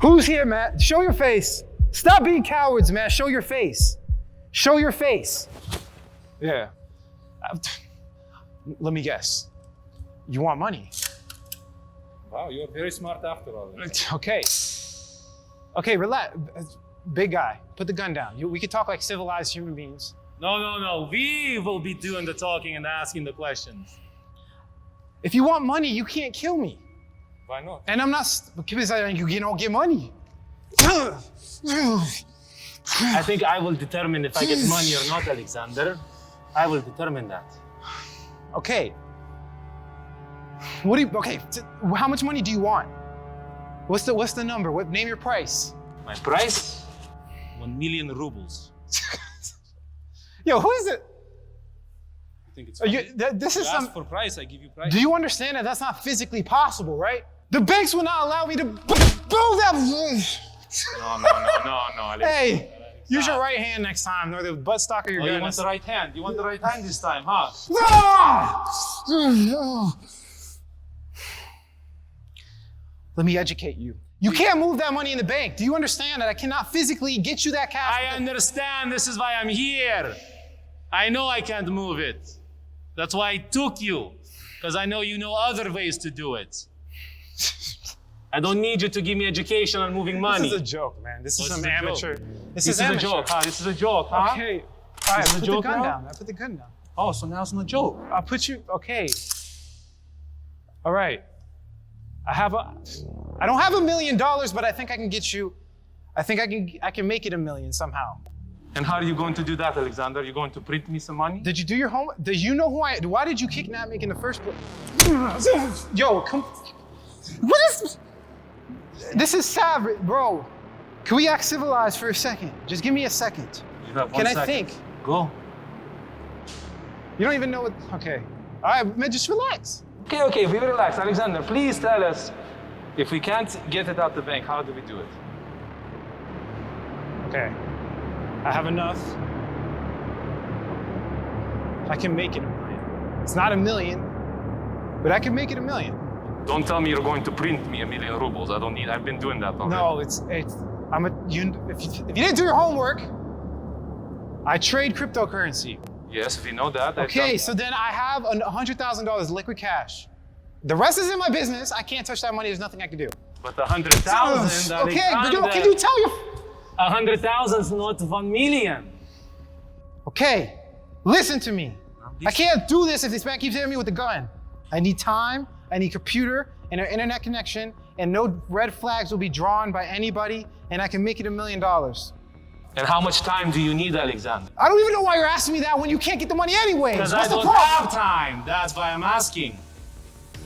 Who's here, Matt? Show your face. Stop being cowards, man. Show your face. Show your face. Yeah. Let me guess. You want money? Wow, you're very smart after all. Okay. Okay, relax. Big guy, put the gun down. We could talk like civilized human beings. No. We will be doing the talking and asking the questions. If you want money, you can't kill me. Why not? And I'm not, because you don't get money. I think I will determine if I get money or not, Alexander. I will determine that. Okay. Okay, how much money do you want? What's the number? Name your price. My price? 1 million rubles. Yo, who is it? I think it's this is ask for price, I give you price. Do you understand that that's not physically possible, right? The banks will not allow me to build that. No, Alex. Hey, use your right hand next time, or the buttstock of your gun. You want the right hand? You want the right hand this time, huh? Let me educate you. You can't move that money in the bank. Do you understand that I cannot physically get you that cash? I understand. This is why I'm here. I know I can't move it. That's why I took you, because I know you know other ways to do it. I don't need you to give me education on moving money. This is a joke, man. This is some amateur. This is a joke, huh? This is a joke, huh? Okay. All right, put the gun down. I put the gun down. Oh, so now it's not a joke. I'll put you, okay. All right. I don't have $1 million, but I think I can get you, I can make it $1 million somehow. And how are you going to do that, Alexander? You're going to print me some money? Did you do your homework? Do you know why did you kidnap me in the first place? Yo, come, what is, this is savage, bro. Can we act civilized for a second? Just give me a second. You have 1 Can second. I think? Go. You don't even know what, okay. All right, man, just relax. Okay, we relax. Alexander, please tell us, if we can't get it out the bank, how do we do it? Okay, I have enough. I can make it $1 million. It's not $1 million, but I can make it $1 million. Don't tell me you're going to print me 1 million rubles. I've been doing that already. No, if you didn't do your homework, I trade cryptocurrency. Yes, we know that. Okay, so then I have $100,000 liquid cash. The rest is in my business. I can't touch that money. There's nothing I can do. But 100,000, okay, but can you tell your... 100,000 is not 1 million. Okay, listen to me. I can't do this if this man keeps hitting me with the gun. I need time, I need computer and an internet connection, and no red flags will be drawn by anybody, and I can make it $1 million. And how much time do you need, Alexander? I don't even know why you're asking me that when you can't get the money anyway. Because I don't have time. That's why I'm asking.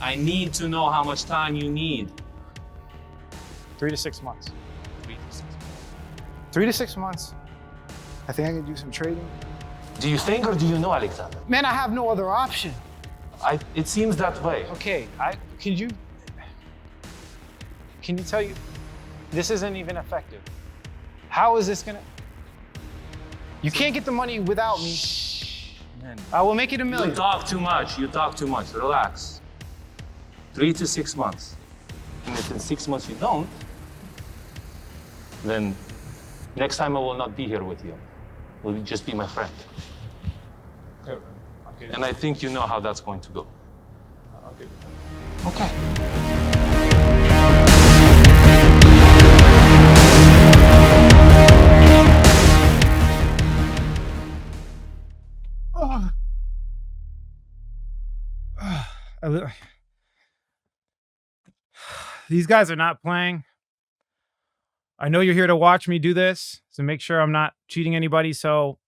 I need to know how much time you need. 3 to 6 months. 3 to 6 months. 3 to 6 months. I think I can do some trading. Do you think or do you know, Alexander? Man, I have no other option. It seems that way. Okay, can you tell you, this isn't even effective. How is this gonna? You can't get the money without me. Man, I will make it $1 million. You talk too much. Relax. 3 to 6 months. And if in 6 months you don't, then next time I will not be here with you. Will just be my friend. Okay. And I think you know how that's going to go. Okay. These guys are not playing. I know you're here to watch me do this, so make sure I'm not cheating anybody. So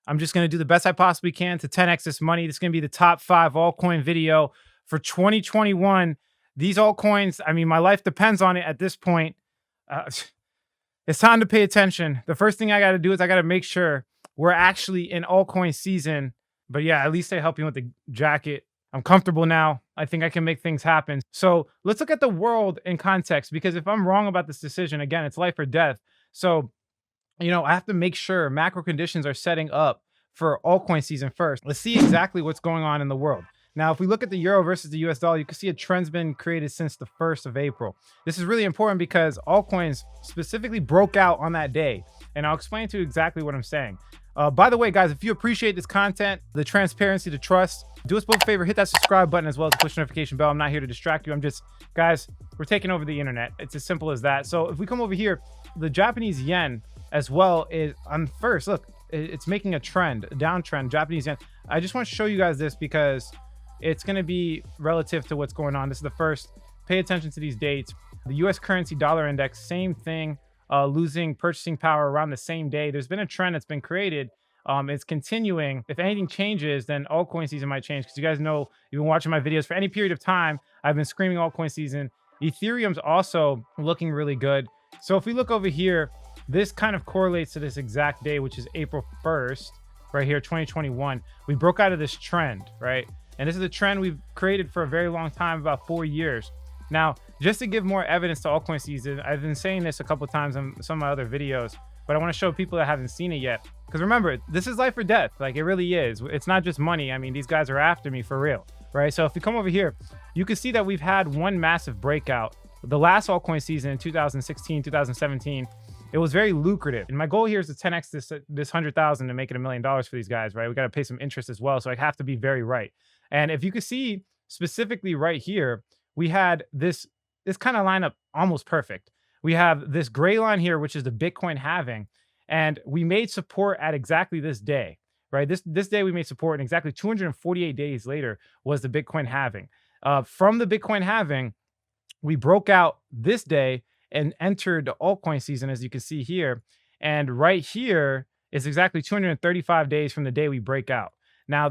I'm just going to do the best I possibly can to 10x this money. This is going to be the top 5 altcoin video for 2021. These altcoins, I mean, my life depends on it at this point. It's time to pay attention. The first thing I got to do is I got to make sure we're actually in altcoin season. But yeah, at least they help you with the jacket. I'm comfortable now. I think I can make things happen. So let's look at the world in context, because if I'm wrong about this decision, again, it's life or death. So, you know, I have to make sure macro conditions are setting up for altcoin season first. Let's see exactly what's going on in the world. Now, if we look at the euro versus the US dollar, you can see a trend's been created since the 1st of April. This is really important because altcoins specifically broke out on that day. And I'll explain to you exactly what I'm saying. By the way, guys, if you appreciate this content, the transparency, the trust, do us both a favor, hit that subscribe button as well as the push notification bell. I'm not here to distract you. Guys, we're taking over the internet. It's as simple as that. So if we come over here, the Japanese yen as well is on first. Look, it's making a trend, a downtrend, Japanese yen. I just want to show you guys this because it's going to be relative to what's going on. This is the first. Pay attention to these dates. The US currency dollar index, same thing, losing purchasing power around the same day. There's been a trend that's been created. It's continuing. If anything changes, then altcoin season might change, because you guys know, you've been watching my videos for any period of time, I've been screaming altcoin season. Ethereum's also looking really good. So if we look over here, this kind of correlates to this exact day, which is April 1st, right here, 2021. We broke out of this trend, right? And this is a trend we've created for a very long time, about 4 years. Now, just to give more evidence to altcoin season, I've been saying this a couple of times on some of my other videos, but I want to show people that haven't seen it yet. Because remember, this is life or death. Like, it really is. It's not just money. I mean, these guys are after me for real, right? So if we come over here, you can see that we've had one massive breakout. The last altcoin season in 2016, 2017, it was very lucrative. And my goal here is to 10x this 100,000 to make it $1 million for these guys, right? We got to pay some interest as well. So I have to be very right. And if you can see specifically right here, we had this kind of line up almost perfect. We have this gray line here, which is the Bitcoin halving. And we made support at exactly this day, right? This day we made support, and exactly 248 days later was the Bitcoin halving. From the Bitcoin halving, we broke out this day and entered the altcoin season, as you can see here. And right here is exactly 235 days from the day we break out. Now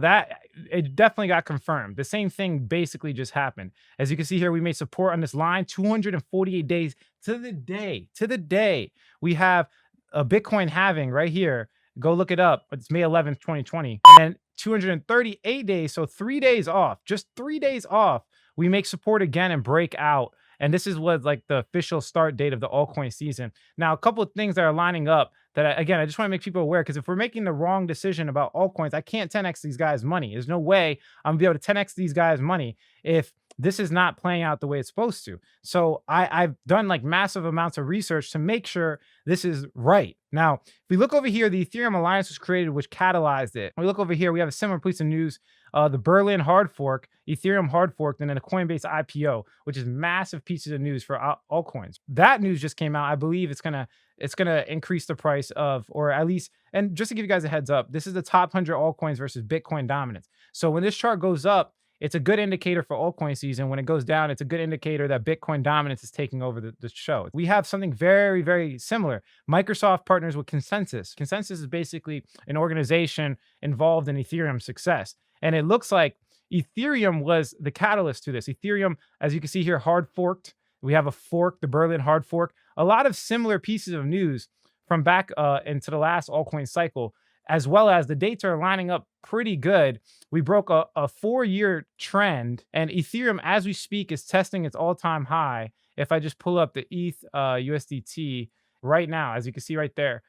it definitely got confirmed. The same thing basically just happened. As you can see here, we made support on this line, 248 days to the day. We have a Bitcoin halving right here. Go look it up. It's May 11th, 2020. And then 238 days, so 3 days off, just 3 days off, we make support again and break out. And this is what, like, the official start date of the altcoin season. Now, a couple of things that are lining up that, again, I just want to make people aware, because if we're making the wrong decision about altcoins, I can't 10x these guys' money. There's no way I'm gonna be able to 10x these guys' money if this is not playing out the way it's supposed to. So I've done like massive amounts of research to make sure this is right. Now, if we look over here, the Ethereum Alliance was created, which catalyzed it. We look over here, we have a similar piece of news. The Berlin hard fork, Ethereum hard forked, and then a Coinbase IPO, which is massive pieces of news for altcoins. That news just came out. I believe it's gonna increase the price of, or at least, and just to give you guys a heads up, this is the top 100 altcoins versus Bitcoin dominance. So when this chart goes up, it's a good indicator for altcoin season. When it goes down, it's a good indicator that Bitcoin dominance is taking over the show. We have something very, very similar. Microsoft partners with Consensus. Consensus is basically an organization involved in Ethereum's success. And it looks like Ethereum was the catalyst to this. Ethereum, as you can see here, hard forked. We have a fork, the Berlin hard fork. A lot of similar pieces of news from back into the last altcoin cycle, as well as the dates are lining up pretty good. We broke a 4-year trend, and Ethereum, as we speak, is testing its all-time high. If I just pull up the ETH USDT right now, as you can see right there,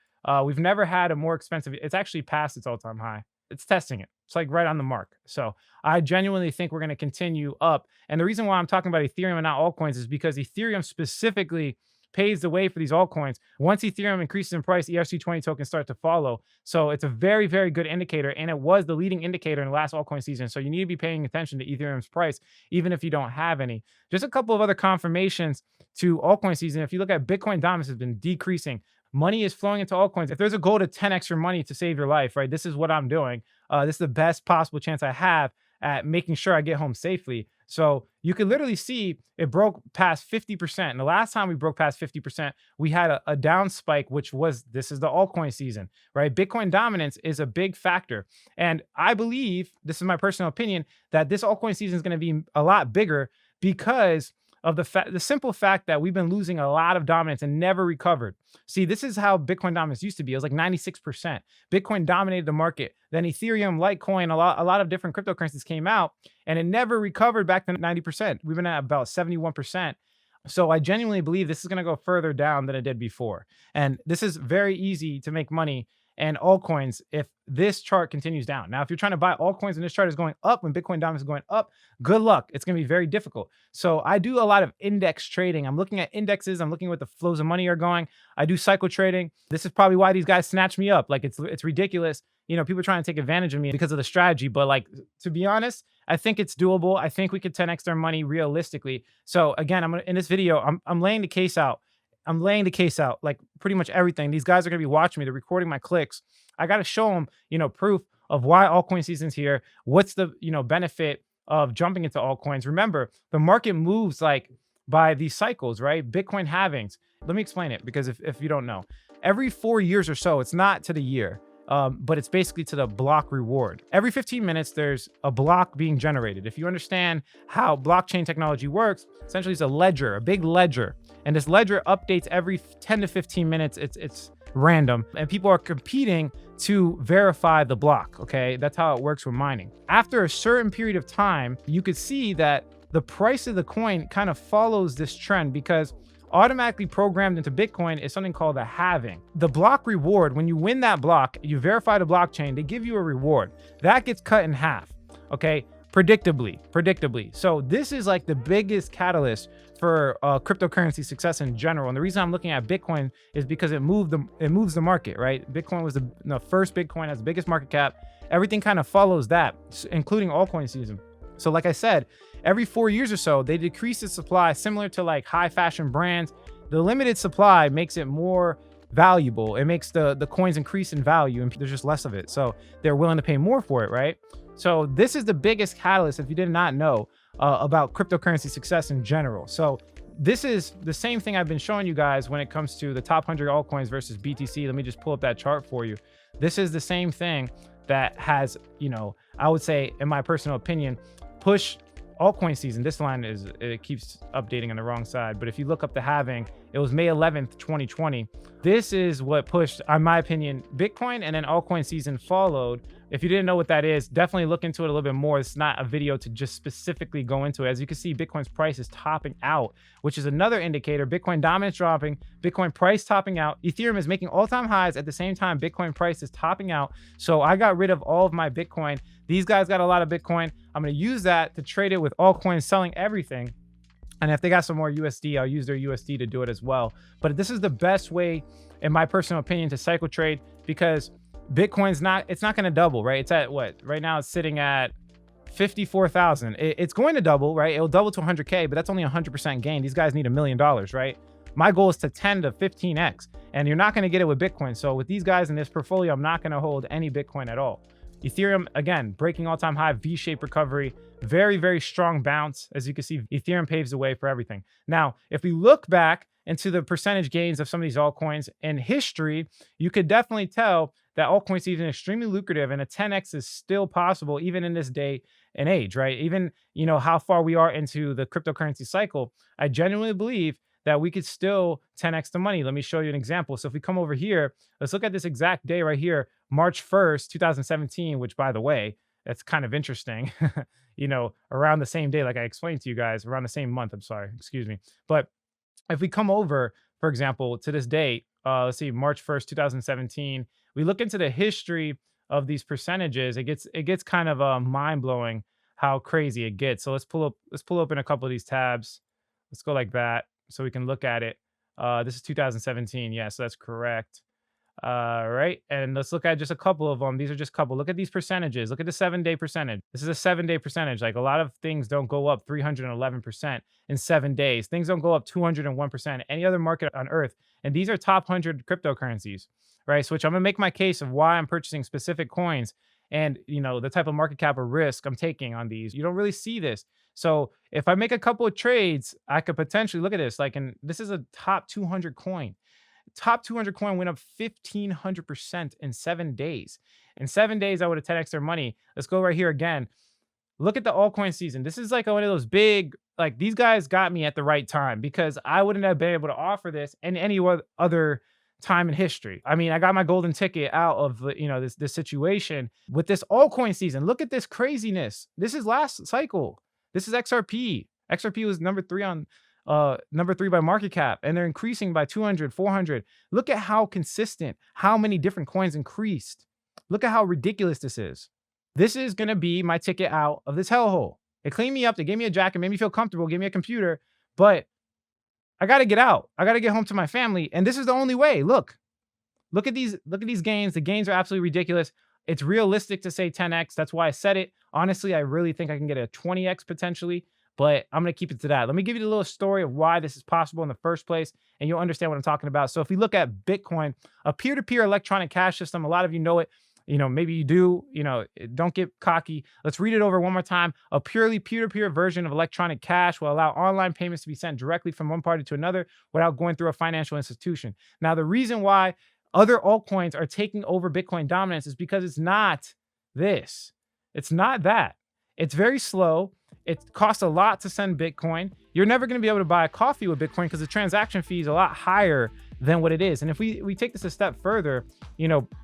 we've never had a more expensive. It's actually past its all-time high. It's testing it. It's like right on the mark. So I genuinely think we're going to continue up. And the reason why I'm talking about Ethereum and not altcoins is because Ethereum specifically paves the way for these altcoins. Once Ethereum increases in price, ERC20 tokens start to follow. So it's a very, very good indicator. And it was the leading indicator in the last altcoin season. So you need to be paying attention to Ethereum's price, even if you don't have any. Just a couple of other confirmations to altcoin season. If you look at Bitcoin dominance has been decreasing. Money is flowing into altcoins. If there's a goal to 10x your money to save your life, right? This is what I'm doing. This is the best possible chance I have at making sure I get home safely. So you can literally see it broke past 50%. And the last time we broke past 50%, we had a down spike, which was, this is the altcoin season, right? Bitcoin dominance is a big factor. And I believe, this is my personal opinion, that this altcoin season is going to be a lot bigger because of the simple fact that we've been losing a lot of dominance and never recovered. See, this is how Bitcoin dominance used to be. It was like 96%. Bitcoin dominated the market. Then Ethereum, Litecoin, a lot of different cryptocurrencies came out, and it never recovered back to 90%. We've been at about 71%. So I genuinely believe this is going to go further down than it did before. And this is very easy to make money. and altcoins if this chart continues down. Now, if you're trying to buy altcoins and this chart is going up when Bitcoin dominance is going up, good luck. It's going to be very difficult. So I do a lot of index trading. I'm looking at indexes. I'm looking at what the flows of money are going. I do cycle trading. This is probably why these guys snatch me up. Like it's ridiculous. You know, people are trying to take advantage of me because of the strategy. But like, to be honest, I think it's doable. I think we could 10x their money realistically. So again, in this video, I'm laying the case out. I'm laying the case out, like pretty much everything. These guys are going to be watching me. They're recording my clicks. I got to show them, you know, proof of why altcoin season's here. What's the, you know, benefit of jumping into altcoins? Remember, the market moves like by these cycles, right? Bitcoin halvings. Let me explain it, because if you don't know, every 4 years or so, it's not to the year, but it's basically to the block reward. Every 15 minutes, there's a block being generated. If you understand how blockchain technology works, essentially it's a ledger, a big ledger. And this ledger updates every 10 to 15 minutes. It's random. And people are competing to verify the block, okay? That's how it works with mining. After a certain period of time, you could see that the price of the coin kind of follows this trend, because automatically programmed into Bitcoin is something called a halving. The block reward, when you win that block, you verify the blockchain, they give you a reward. That gets cut in half, okay? Predictably. So this is like the biggest catalyst for cryptocurrency success in general. And the reason I'm looking at Bitcoin is because it moves the market, right? Bitcoin was the first Bitcoin, has the biggest market cap. Everything kind of follows that, including altcoin season. So like I said, every 4 years or so, they decrease the supply, similar to like high fashion brands. The limited supply makes it more valuable. It makes the coins increase in value, and there's just less of it. So they're willing to pay more for it, right? So this is the biggest catalyst, if you did not know, about cryptocurrency success in general. So this is the same thing I've been showing you guys when it comes to the top 100 altcoins versus BTC. Let me just pull up that chart for you. This is the same thing that has, you know, I would say, in my personal opinion, push altcoin season. This line it keeps updating on the wrong side, but if you look up the halving, it was May 11th, 2020. This is what pushed, in my opinion, Bitcoin, and then altcoin season followed. If you didn't know what that is, definitely look into it a little bit more. It's not a video to just specifically go into it. As you can see, Bitcoin's price is topping out, which is another indicator. Bitcoin dominance dropping, Bitcoin price topping out. Ethereum is making all-time highs at the same time Bitcoin price is topping out. So I got rid of all of my Bitcoin. These guys got a lot of Bitcoin. I'm going to use that to trade it with altcoins, selling everything. And if they got some more USD, I'll use their USD to do it as well. But this is the best way, in my personal opinion, to cycle trade, because Bitcoin's it's not going to double, right? It's at what? Right now it's sitting at 54,000. It's going to double, right? It'll double to 100K, but that's only 100% gain. These guys need $1 million, right? My goal is to 10 to 15X, and you're not going to get it with Bitcoin. So with these guys in this portfolio, I'm not going to hold any Bitcoin at all. Ethereum, again, breaking all-time high, V-shaped recovery, very, very strong bounce. As you can see, Ethereum paves the way for everything. Now, if we look back into the percentage gains of some of these altcoins in history, you could definitely tell that altcoin season is extremely lucrative, and a 10x is still possible even in this day and age, right? Even, you know, how far we are into the cryptocurrency cycle, I genuinely believe that we could still 10x the money. Let me show you an example. So if we come over here, let's look at this exact day right here, March 1st, 2017, which, by the way, that's kind of interesting. You know, around the same day, like I explained to you guys, around the same month, I'm sorry, excuse me. But if we come over, for example, to this date, let's see, March 1st, 2017, we look into the history of these percentages, it gets kind of mind-blowing how crazy it gets. So let's pull open a couple of these tabs. Let's go like that so we can look at it. This is 2017. Yeah, so that's correct. Right. And let's look at just a couple of them. These are just a couple. Look at these percentages. Look at the 7-day percentage. This is a 7-day percentage. Like, a lot of things don't go up 311% in 7 days. Things don't go up 201%, any other market on earth. And these are top 100 cryptocurrencies, right? So, which I'm going to make my case of why I'm purchasing specific coins, and, you know, the type of market cap or risk I'm taking on these. You don't really see this. So if I make a couple of trades, I could potentially look at this. Like, and this is a top 200 coin. Top 200 coin went up 1,500% in 7 days. In 7 days, I would have 10x their money. Let's go right here again. Look at the altcoin season. This is like one of those big, like, these guys got me at the right time, because I wouldn't have been able to offer this in any other time in history. I mean, I got my golden ticket out of, you know, this situation with this altcoin season. Look at this craziness. This is last cycle. This is XRP. XRP was number 3 on number 3 by market cap, and they're increasing by 200, 400. Look at how consistent, how many different coins increased. Look at how ridiculous this is. This is going to be my ticket out of this hellhole. It cleaned me up. They gave me a jacket, made me feel comfortable, gave me a computer, but I got to get out. I got to get home to my family. And this is the only way. Look at these gains. The gains are absolutely ridiculous. It's realistic to say 10x. That's why I said it. Honestly, I really think I can get a 20x potentially, but I'm going to keep it to that. Let me give you the little story of why this is possible in the first place, and you'll understand what I'm talking about. So if we look at Bitcoin, a peer-to-peer electronic cash system, a lot of you know it. Maybe you do, don't get cocky. Let's read it over one more time. A purely peer-to-peer version of electronic cash will allow online payments to be sent directly from one party to another without going through a financial institution. Now, the reason why other altcoins are taking over Bitcoin dominance is because it's not this. It's not that. It's very slow. It costs a lot to send Bitcoin. You're never going to be able to buy a coffee with Bitcoin because the transaction fee is a lot higher than what it is. And if we take this a step further,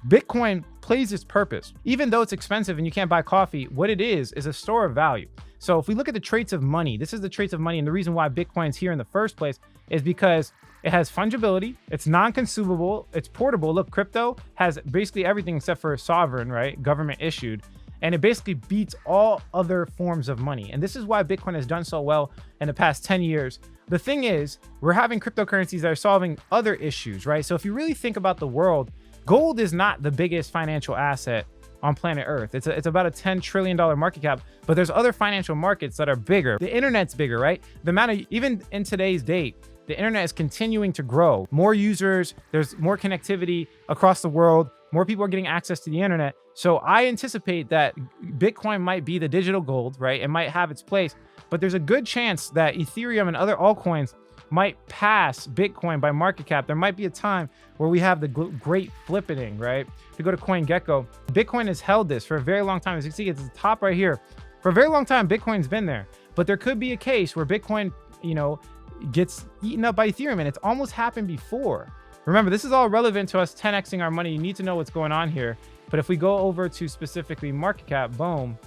Bitcoin plays its purpose. Even though it's expensive and you can't buy coffee, what it is a store of value. So if we look at the traits of money, this is the traits of money. And the reason why Bitcoin's here in the first place is because it has fungibility, it's non-consumable, it's portable. Look, crypto has basically everything except for sovereign, right? Government issued. And it basically beats all other forms of money. And this is why Bitcoin has done so well in the past 10 years. The thing is, we're having cryptocurrencies that are solving other issues, right? So if you really think about the world, gold is not the biggest financial asset on planet Earth. It's about a $10 trillion market cap, but there's other financial markets that are bigger. The internet's bigger, right? The amount of, even in today's date, the internet is continuing to grow. More users, there's more connectivity across the world. More people are getting access to the internet. So I anticipate that Bitcoin might be the digital gold, right? It might have its place, but there's a good chance that Ethereum and other altcoins might pass Bitcoin by market cap. There might be a time where we have the great flippening, right? If you go to CoinGecko, Bitcoin has held this for a very long time. As you can see, it's the top right here. For a very long time, Bitcoin's been there, but there could be a case where Bitcoin, gets eaten up by Ethereum, and it's almost happened before. Remember, this is all relevant to us 10xing our money. You need to know what's going on here. But if we go over to specifically market cap, boom,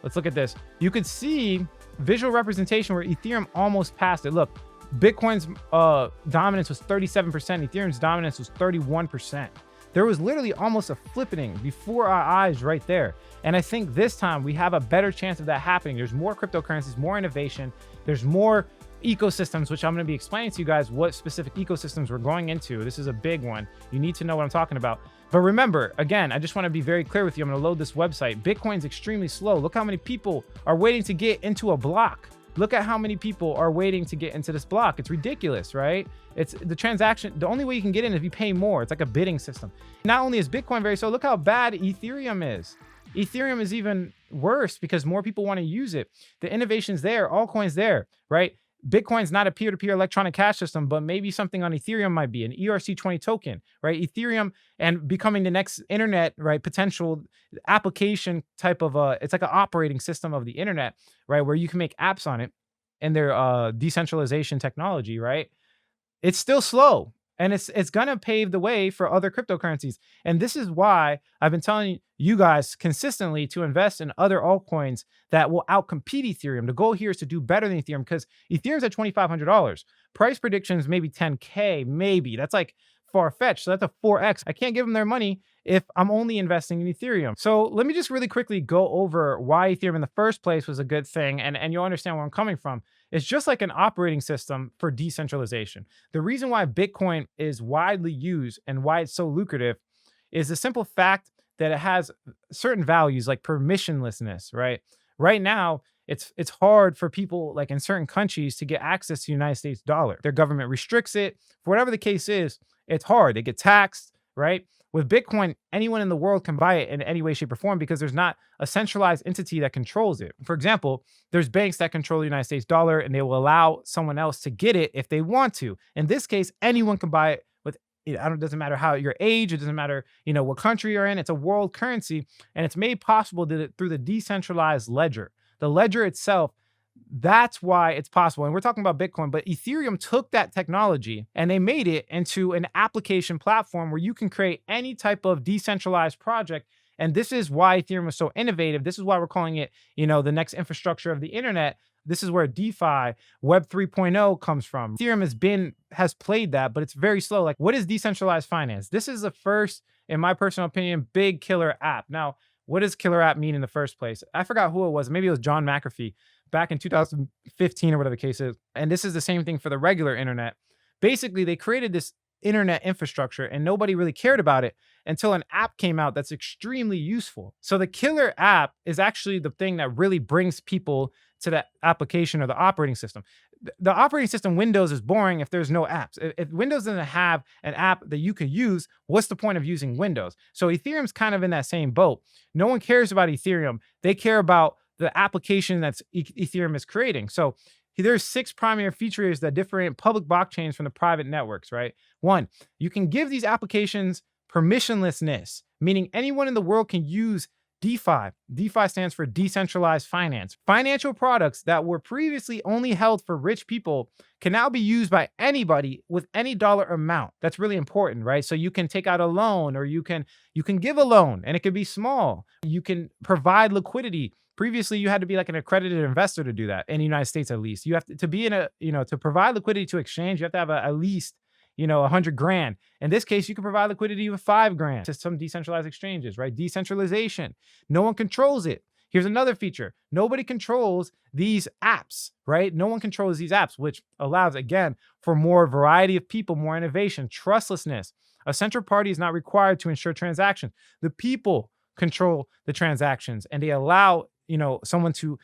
let's look at this. You could see visual representation where Ethereum almost passed it. Look, Bitcoin's dominance was 37%. Ethereum's dominance was 31%. There was literally almost a flippening before our eyes right there. And I think this time we have a better chance of that happening. There's more cryptocurrencies, more innovation. There's more ecosystems, which I'm going to be explaining to you guys what specific ecosystems we're going into. This is a big one. You need to know what I'm talking about. But remember, again, I just want to be very clear with you. I'm going to load this website. Bitcoin's extremely slow. Look how many people are waiting to get into a block. Look at how many people are waiting to get into this block. It's ridiculous, right? It's the transaction. The only way you can get in is if you pay more. It's like a bidding system. Not only is Bitcoin very slow, look how bad Ethereum is. Ethereum is even worse because more people want to use it. The innovation's there, altcoins there, right? Bitcoin's not a peer-to-peer electronic cash system, but maybe something on Ethereum might be an ERC20 token, right? Ethereum and becoming the next internet, right? Potential application type of it's like an operating system of the internet, right? Where you can make apps on it and their decentralization technology, right? It's still slow. And it's going to pave the way for other cryptocurrencies. And this is why I've been telling you guys consistently to invest in other altcoins that will outcompete Ethereum. The goal here is to do better than Ethereum because Ethereum's at $2,500. Price predictions maybe 10K, maybe. That's like far-fetched. So that's a 4X. I can't give them their money if I'm only investing in Ethereum. So let me just really quickly go over why Ethereum in the first place was a good thing, and you'll understand where I'm coming from. It's just like an operating system for decentralization. The reason why Bitcoin is widely used and why it's so lucrative is the simple fact that it has certain values like permissionlessness, right? Right now, it's hard for people like in certain countries to get access to the United States dollar. Their government restricts it. For whatever the case is, it's hard. They get taxed, right? With Bitcoin, anyone in the world can buy it in any way, shape, or form because there's not a centralized entity that controls it. For example, there's banks that control the United States dollar and they will allow someone else to get it if they want to. In this case, anyone can buy it with, it doesn't matter how your age, it doesn't matter, what country you're in. It's a world currency and it's made possible through the decentralized ledger. The ledger itself, that's why it's possible. And we're talking about Bitcoin, but Ethereum took that technology and they made it into an application platform where you can create any type of decentralized project. And this is why Ethereum was so innovative. This is why we're calling it, the next infrastructure of the internet. This is where DeFi, Web 3.0 comes from. Ethereum has played that, but it's very slow. Like, what is decentralized finance? This is the first, in my personal opinion, big killer app. Now, what does killer app mean in the first place? I forgot who it was. Maybe it was John McAfee back in 2015 or whatever the case is. And this is the same thing for the regular internet. Basically, they created this internet infrastructure and nobody really cared about it until an app came out that's extremely useful. So the killer app is actually the thing that really brings people to the application or the operating system. The operating system Windows is boring if there's no apps. If Windows doesn't have an app that you can use, what's the point of using Windows? So Ethereum's kind of in that same boat. No one cares about Ethereum. They care about the application that's Ethereum is creating. So there's 6 primary features that differentiate public blockchains from the private networks, right? 1, you can give these applications permissionlessness, meaning anyone in the world can use DeFi. DeFi stands for decentralized finance. Financial products that were previously only held for rich people can now be used by anybody with any dollar amount. That's really important, right? So you can take out a loan, or you can give a loan, and it could be small. You can provide liquidity. Previously, you had to be like an accredited investor to do that in the United States, at least. You have to be in a, to provide liquidity to exchange, you have to have at least, 100 grand. In this case, you can provide liquidity with 5 grand to some decentralized exchanges, right? Decentralization. No one controls it. Here's another feature. Nobody controls these apps, right? No one controls these apps, which allows, again, for more variety of people, more innovation, trustlessness. A central party is not required to ensure transactions. The people control the transactions, and they allow someone to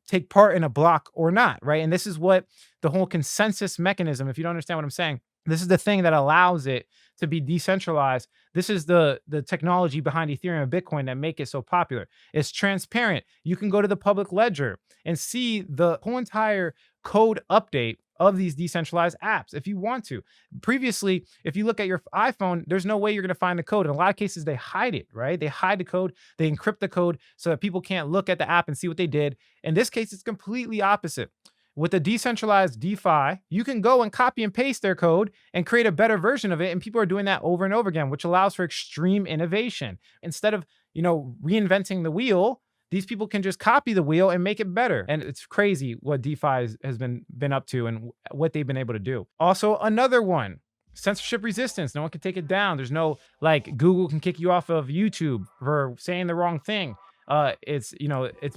take part in a block or not, right? And this is what the whole consensus mechanism, if you don't understand what I'm saying, this is the thing that allows it to be decentralized. This is the technology behind Ethereum and Bitcoin that make it so popular. It's transparent. You can go to the public ledger and see the whole entire code update of these decentralized apps if you want to. Previously, if you look at your iPhone, there's no way you're going to find the code. In a lot of cases, they hide it, right? They hide the code, they encrypt the code so that people can't look at the app and see what they did. In this case, it's completely opposite. With the decentralized DeFi, you can go and copy and paste their code and create a better version of it. And people are doing that over and over again, which allows for extreme innovation. Instead of, reinventing the wheel, these people can just copy the wheel and make it better. And it's crazy what DeFi has been up to and what they've been able to do. Also, another one, censorship resistance. No one can take it down. There's no, Google can kick you off of YouTube for saying the wrong thing. It's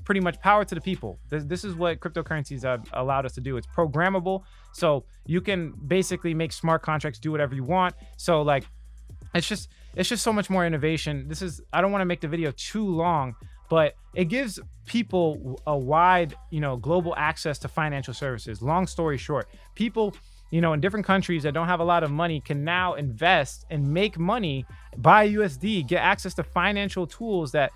pretty much power to the people. This is what cryptocurrencies have allowed us to do. It's programmable. So you can basically make smart contracts do whatever you want. So it's just so much more innovation. I don't want to make the video too long, but it gives people a wide, global access to financial services. Long story short, people, in different countries that don't have a lot of money can now invest and make money, buy USD, get access to financial tools that,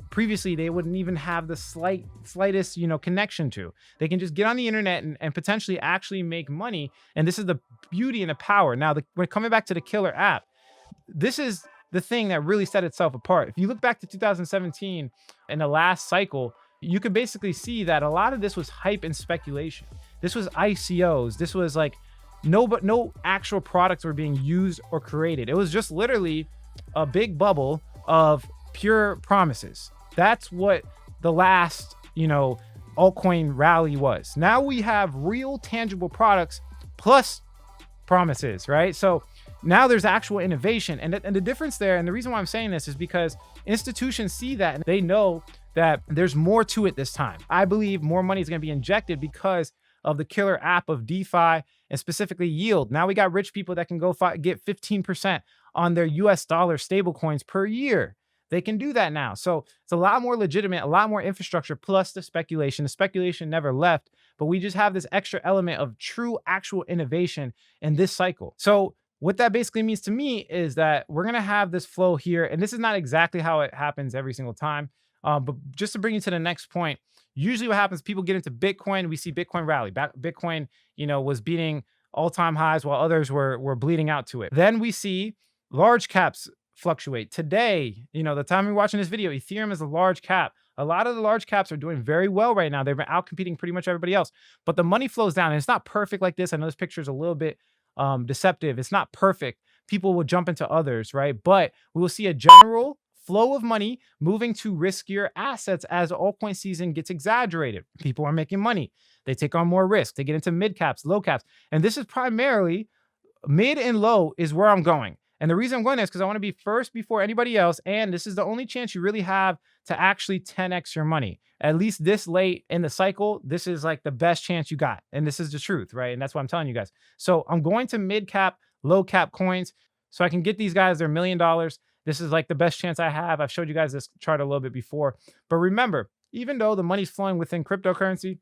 previously they wouldn't even have the slightest, connection to. They can just get on the internet and potentially actually make money. And this is the beauty and the power. Now, we're coming back to the killer app. This is the thing that really set itself apart. If you look back to 2017 and the last cycle, you could basically see that a lot of this was hype and speculation. This was ICOs. This was no actual products were being used or created. It was just literally a big bubble of pure promises. That's what the last, altcoin rally was. Now we have real tangible products plus promises, right? So now there's actual innovation. And the difference there, and the reason why I'm saying this is because institutions see that and they know that there's more to it this time. I believe more money is going to be injected because of the killer app of DeFi and specifically yield. Now we got rich people that can go get 15% on their US dollar stable coins per year. They can do that now. So it's a lot more legitimate, a lot more infrastructure, plus the speculation. The speculation never left, but we just have this extra element of true actual innovation in this cycle. So what that basically means to me is that we're going to have this flow here. And this is not exactly how it happens every single time. But just to bring you to the next point, usually what happens, people get into Bitcoin. We see Bitcoin rally. Bitcoin, was beating all-time highs while others were bleeding out to it. Then we see large caps fluctuate. Today, the time you're watching this video, Ethereum is a large cap. A lot of the large caps are doing very well right now. They've been out-competing pretty much everybody else. But the money flows down. And it's not perfect like this. I know this picture is a little bit deceptive. It's not perfect. People will jump into others, right? But we will see a general flow of money moving to riskier assets as altcoin season gets exaggerated. People are making money. They take on more risk. They get into mid caps, low caps. And this is primarily mid and low is where I'm going. And the reason I'm going there is because I want to be first before anybody else. And this is the only chance you really have to actually 10x your money. At least this late in the cycle, this is like the best chance you got. And this is the truth, right? And that's what I'm telling you guys. So I'm going to mid cap, low cap coins so I can get these guys their $1 million. This is like the best chance I have. I've showed you guys this chart a little bit before. But remember, even though the money's flowing within cryptocurrency,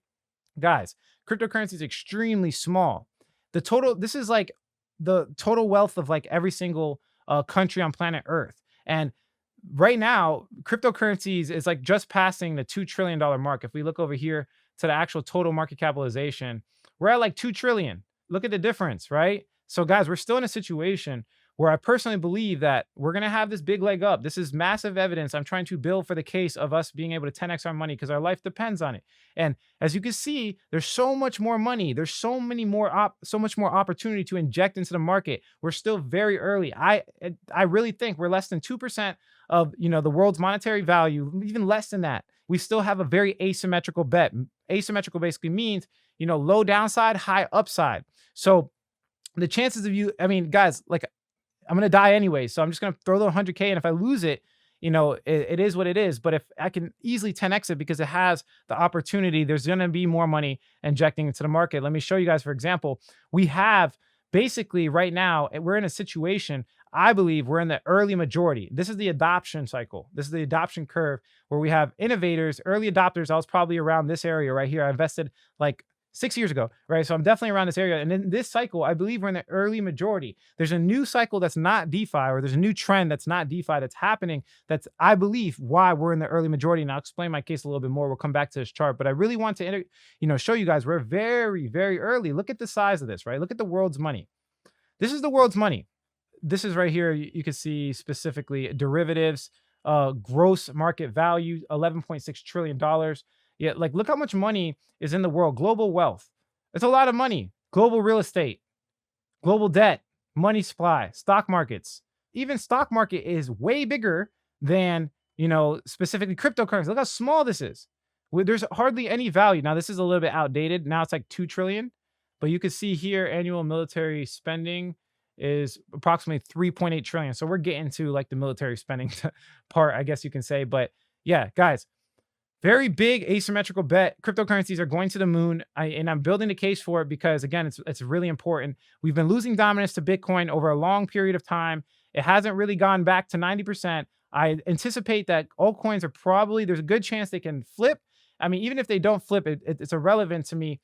guys, cryptocurrency is extremely small. The total, this is like the total wealth of like every single country on planet Earth. And right now, cryptocurrencies is like just passing the $2 trillion mark. If we look over here to the actual total market capitalization, we're at like 2 trillion. Look at the difference, right? So guys, we're still in a situation where I personally believe that we're going to have this big leg up. This is massive evidence I'm trying to build for the case of us being able to 10x our money because our life depends on it. And as you can see, there's so much more money. There's so much more opportunity to inject into the market. We're still very early. I really think we're less than 2% of, the world's monetary value, even less than that. We still have a very asymmetrical bet. Asymmetrical basically means, low downside, high upside. So the chances of you, guys, like, I'm going to die anyway. So I'm just going to throw the 100K. And if I lose it, it is what it is. But if I can easily 10X it because it has the opportunity, there's going to be more money injecting into the market. Let me show you guys, for example, we have basically right now, we're in a situation, I believe we're in the early majority. This is the adoption cycle. This is the adoption curve where we have innovators, early adopters. I was probably around this area right here. I invested like 6 years ago, right? So I'm definitely around this area. And in this cycle, I believe we're in the early majority. There's a new cycle that's not DeFi, or there's a new trend that's not DeFi that's happening. That's, I believe, why we're in the early majority. And I'll explain my case a little bit more. We'll come back to this chart. But I really want to, show you guys we're very, very early. Look at the size of this, right? Look at the world's money. This is the world's money. This is right here. You can see specifically derivatives, gross market value, $11.6 trillion. Yeah, like look how much money is in the world. Global wealth. It's a lot of money. Global real estate, global debt, money supply, stock markets. Even stock market is way bigger than, specifically cryptocurrency. Look how small this is. There's hardly any value. Now, this is a little bit outdated. Now it's like 2 trillion. But you can see here, annual military spending is approximately 3.8 trillion. So we're getting to like the military spending part, I guess you can say. But yeah, guys, very big asymmetrical bet. Cryptocurrencies are going to the moon. And I'm building the case for it because, again, it's really important. We've been losing dominance to Bitcoin over a long period of time. It hasn't really gone back to 90%. I anticipate that altcoins are probably, there's a good chance they can flip. Even if they don't flip, it's irrelevant to me.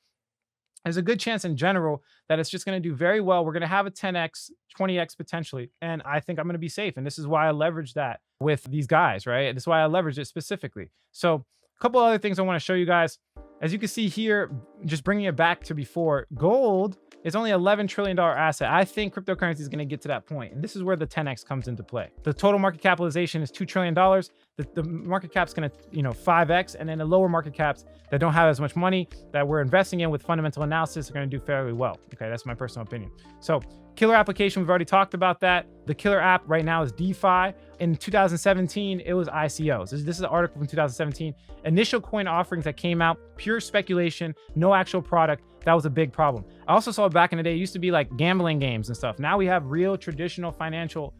There's a good chance in general that it's just going to do very well. We're going to have a 10x, 20x potentially. And I think I'm going to be safe. And this is why I leveraged that with these guys, right? This is why I leveraged it specifically. So a couple other things I want to show you guys. As you can see here, just bringing it back to before, gold is only $11 trillion asset. I think cryptocurrency is going to get to that point. And this is where the 10x comes into play. The total market capitalization is $2 trillion. The market cap's going to, 5x. And then the lower market caps that don't have as much money that we're investing in with fundamental analysis are going to do fairly well. Okay, that's my personal opinion. So killer application, we've already talked about that. The killer app right now is DeFi. In 2017, it was ICOs. This is an article from 2017. Initial coin offerings that came out, pure speculation, no actual product. That was a big problem. I also saw back in the day, it used to be like gambling games and stuff. Now we have real traditional financial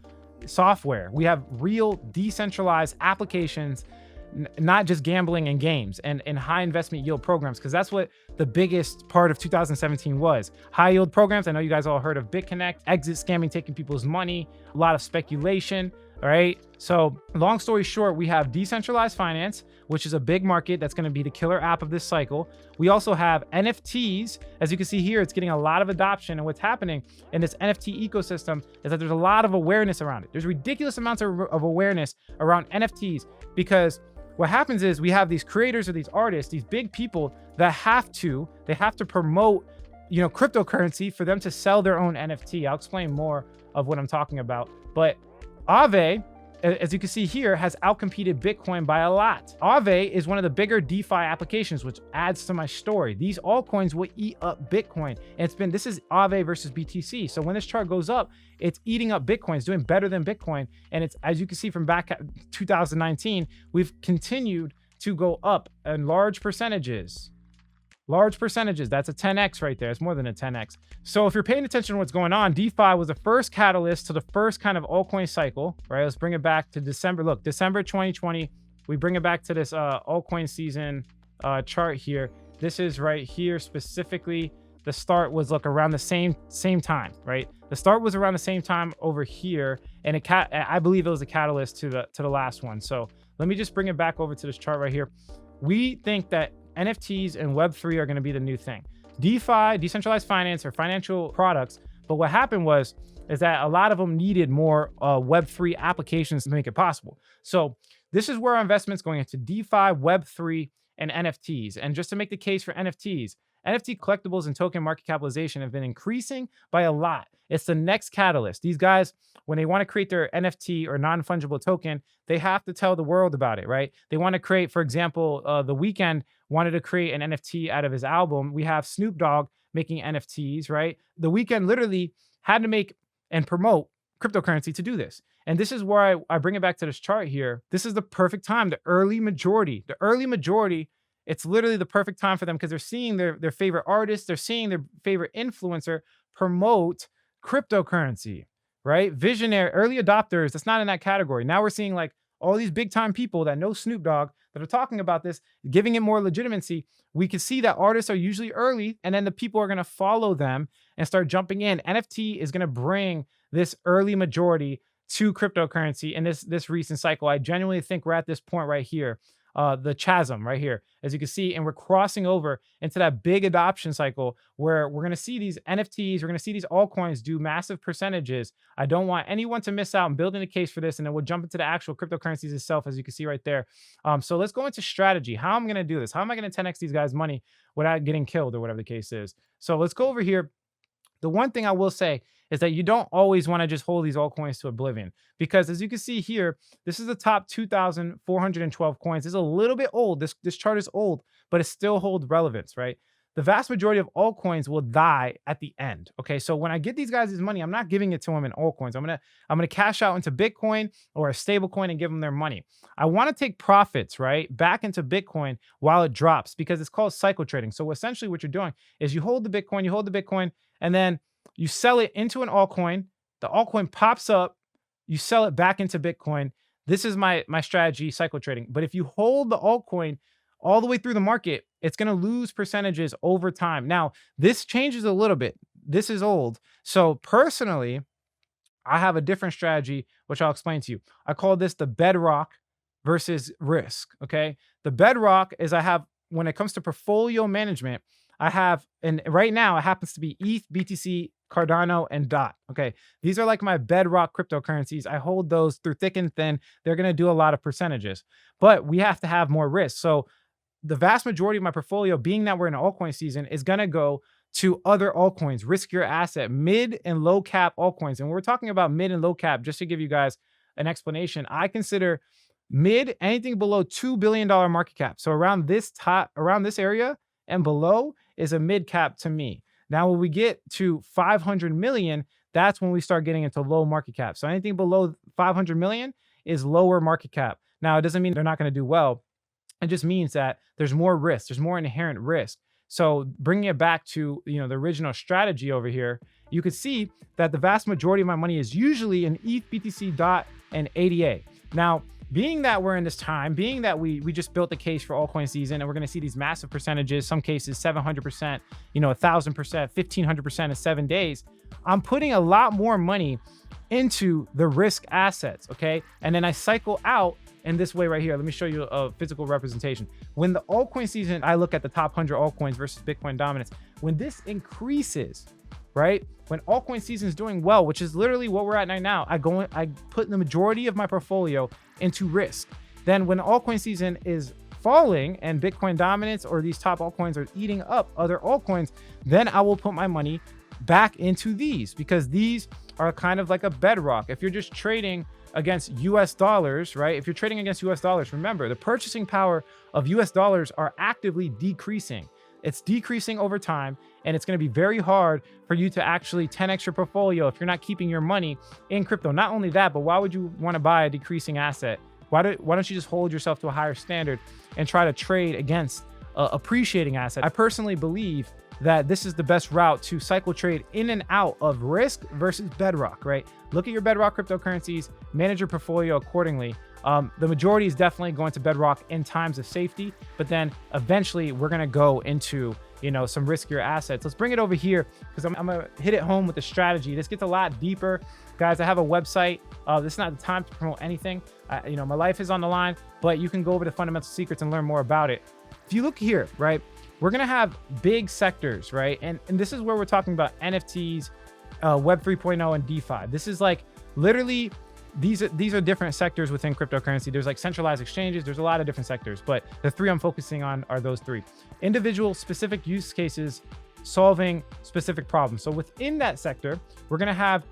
software. We have real decentralized applications, not just gambling and games and high investment yield programs, because that's what the biggest part of 2017 was. High yield programs. I know you guys all heard of BitConnect, exit scamming, taking people's money, a lot of speculation. All right. So long story short, we have decentralized finance, which is a big market that's going to be the killer app of this cycle. We also have NFTs. As you can see here, it's getting a lot of adoption. And what's happening in this NFT ecosystem is that there's a lot of awareness around it. There's ridiculous amounts of awareness around NFTs because what happens is we have these creators or these artists, these big people that have to promote, cryptocurrency for them to sell their own NFT. I'll explain more of what I'm talking about. But Aave, as you can see here, has outcompeted Bitcoin by a lot. Aave is one of the bigger DeFi applications, which adds to my story. These altcoins will eat up Bitcoin. And this is Aave versus BTC. So when this chart goes up, it's eating up Bitcoin. It's doing better than Bitcoin. And it's, as you can see from back 2019, we've continued to go up in large percentages. Large percentages. That's a 10x right there. It's more than a 10x. So if you're paying attention to what's going on, DeFi was the first catalyst to the first kind of altcoin cycle, right? Let's bring it back to December. Look, December 2020. We bring it back to this altcoin season chart here. This is right here specifically. The start was look around the same time, right? The start was around the same time over here, and I believe it was a catalyst to the last one. So let me just bring it back over to this chart right here. We think that NFTs and Web3 are going to be the new thing. DeFi, decentralized finance, or financial products. But what happened is that a lot of them needed more Web3 applications to make it possible. So this is where our investment's going into DeFi, Web3, and NFTs. And just to make the case for NFTs, NFT collectibles and token market capitalization have been increasing by a lot. It's the next catalyst. These guys, when they want to create their NFT or non-fungible token, they have to tell the world about it, right? They want to create, for example, The Weeknd wanted to create an NFT out of his album. We have Snoop Dogg making NFTs, right? The Weeknd literally had to make and promote cryptocurrency to do this. And this is where I bring it back to this chart here. This is the perfect time, the early majority. It's literally the perfect time for them because they're seeing their favorite artists, they're seeing their favorite influencer promote cryptocurrency, right? Visionary, early adopters, that's not in that category. Now we're seeing like all these big time people that know Snoop Dogg that are talking about this, giving it more legitimacy. We can see that artists are usually early, and then the people are going to follow them and start jumping in. NFT is going to bring this early majority to cryptocurrency in this recent cycle. I genuinely think we're at this point right here. The chasm right here, as you can see, and we're crossing over into that big adoption cycle where we're going to see these NFTs, we're going to see these altcoins do massive percentages. I don't want anyone to miss out on building a case for this, and then we'll jump into the actual cryptocurrencies itself, as you can see right there. So let's go into strategy. How am I going to do this? How am I going to 10x these guys' money without getting killed or whatever the case is? So let's go over here. The one thing I will say is that you don't always want to just hold these altcoins to oblivion, because as you can see here, this is the top 2,412 coins. This is a little bit old. This chart is old, but it still holds relevance, right? The vast majority of altcoins will die at the end. Okay, so when I get these guys this money, I'm not giving it to them in altcoins. I'm gonna cash out into Bitcoin or a stable coin and give them their money. I want to take profits, right, back into Bitcoin while it drops, because it's called cycle trading. So essentially what you're doing is you hold the Bitcoin, and then you sell it into an altcoin. The altcoin pops up, you sell it back into Bitcoin. This is my strategy, cycle trading. But if you hold the altcoin all the way through the market, it's going to lose percentages over time. Now, this changes a little bit. This is old. So personally, I have a different strategy, which I'll explain to you. I call this the bedrock versus risk. Okay. The bedrock is when it comes to portfolio management, and right now it happens to be ETH, BTC, Cardano, and DOT. Okay. These are like my bedrock cryptocurrencies. I hold those through thick and thin. They're going to do a lot of percentages, but we have to have more risk. So the vast majority of my portfolio, being that we're in an altcoin season, is going to go to other altcoins, riskier asset, mid and low cap altcoins. And we're talking about mid and low cap, just to give you guys an explanation. I consider mid anything below $2 billion market cap. So around this area and below is a mid cap to me. Now, when we get to 500 million, that's when we start getting into low market cap. So anything below 500 million is lower market cap. Now, it doesn't mean they're not going to do well. It just means that there's more risk. There's more inherent risk. So bringing it back to the original strategy over here, you could see that the vast majority of my money is usually in ETH, BTC, DOT, and ADA. Now, being that we're in this time, being that we just built the case for altcoin season, and we're going to see these massive percentages, some cases 700%, 1,000%, 1,500% in 7 days, I'm putting a lot more money into the risk assets, okay? And then I cycle out in this way right here. Let me show you a physical representation. When the altcoin season, I look at the top 100 altcoins versus Bitcoin dominance. When this increases, right? When altcoin season is doing well, which is literally what we're at right now, I put the majority of my portfolio into risk. Then when altcoin season is falling and Bitcoin dominance or these top altcoins are eating up other altcoins, then I will put my money back into these, because these are kind of like a bedrock. If you're just trading against US dollars, right? If you're trading against US dollars, remember the purchasing power of US dollars are actively decreasing. It's decreasing over time, and it's going to be very hard for you to actually 10x your portfolio if you're not keeping your money in crypto. Not only that, but why would you want to buy a decreasing asset? Why don't you just hold yourself to a higher standard and try to trade against appreciating asset. I personally believe that this is the best route to cycle trade in and out of risk versus Bedrock, right? Look at your Bedrock cryptocurrencies, manage your portfolio accordingly. The majority is definitely going to Bedrock in times of safety, but then eventually we're gonna go into, you know, some riskier assets. Let's bring it over here because I'm gonna hit it home with the strategy. This gets a lot deeper. Guys, I have a website. This is not the time to promote anything. You know, my life is on the line, but you can go over to Fundamental Secrets and learn more about it. If you look here, right, we're gonna have big sectors, right? And this is where we're talking about NFTs, Web 3.0 and DeFi. This is like literally, these are different sectors within cryptocurrency. There's like centralized exchanges. There's a lot of different sectors, but the three I'm focusing on are those three. Individual specific use cases solving specific problems. So within that sector, we're gonna have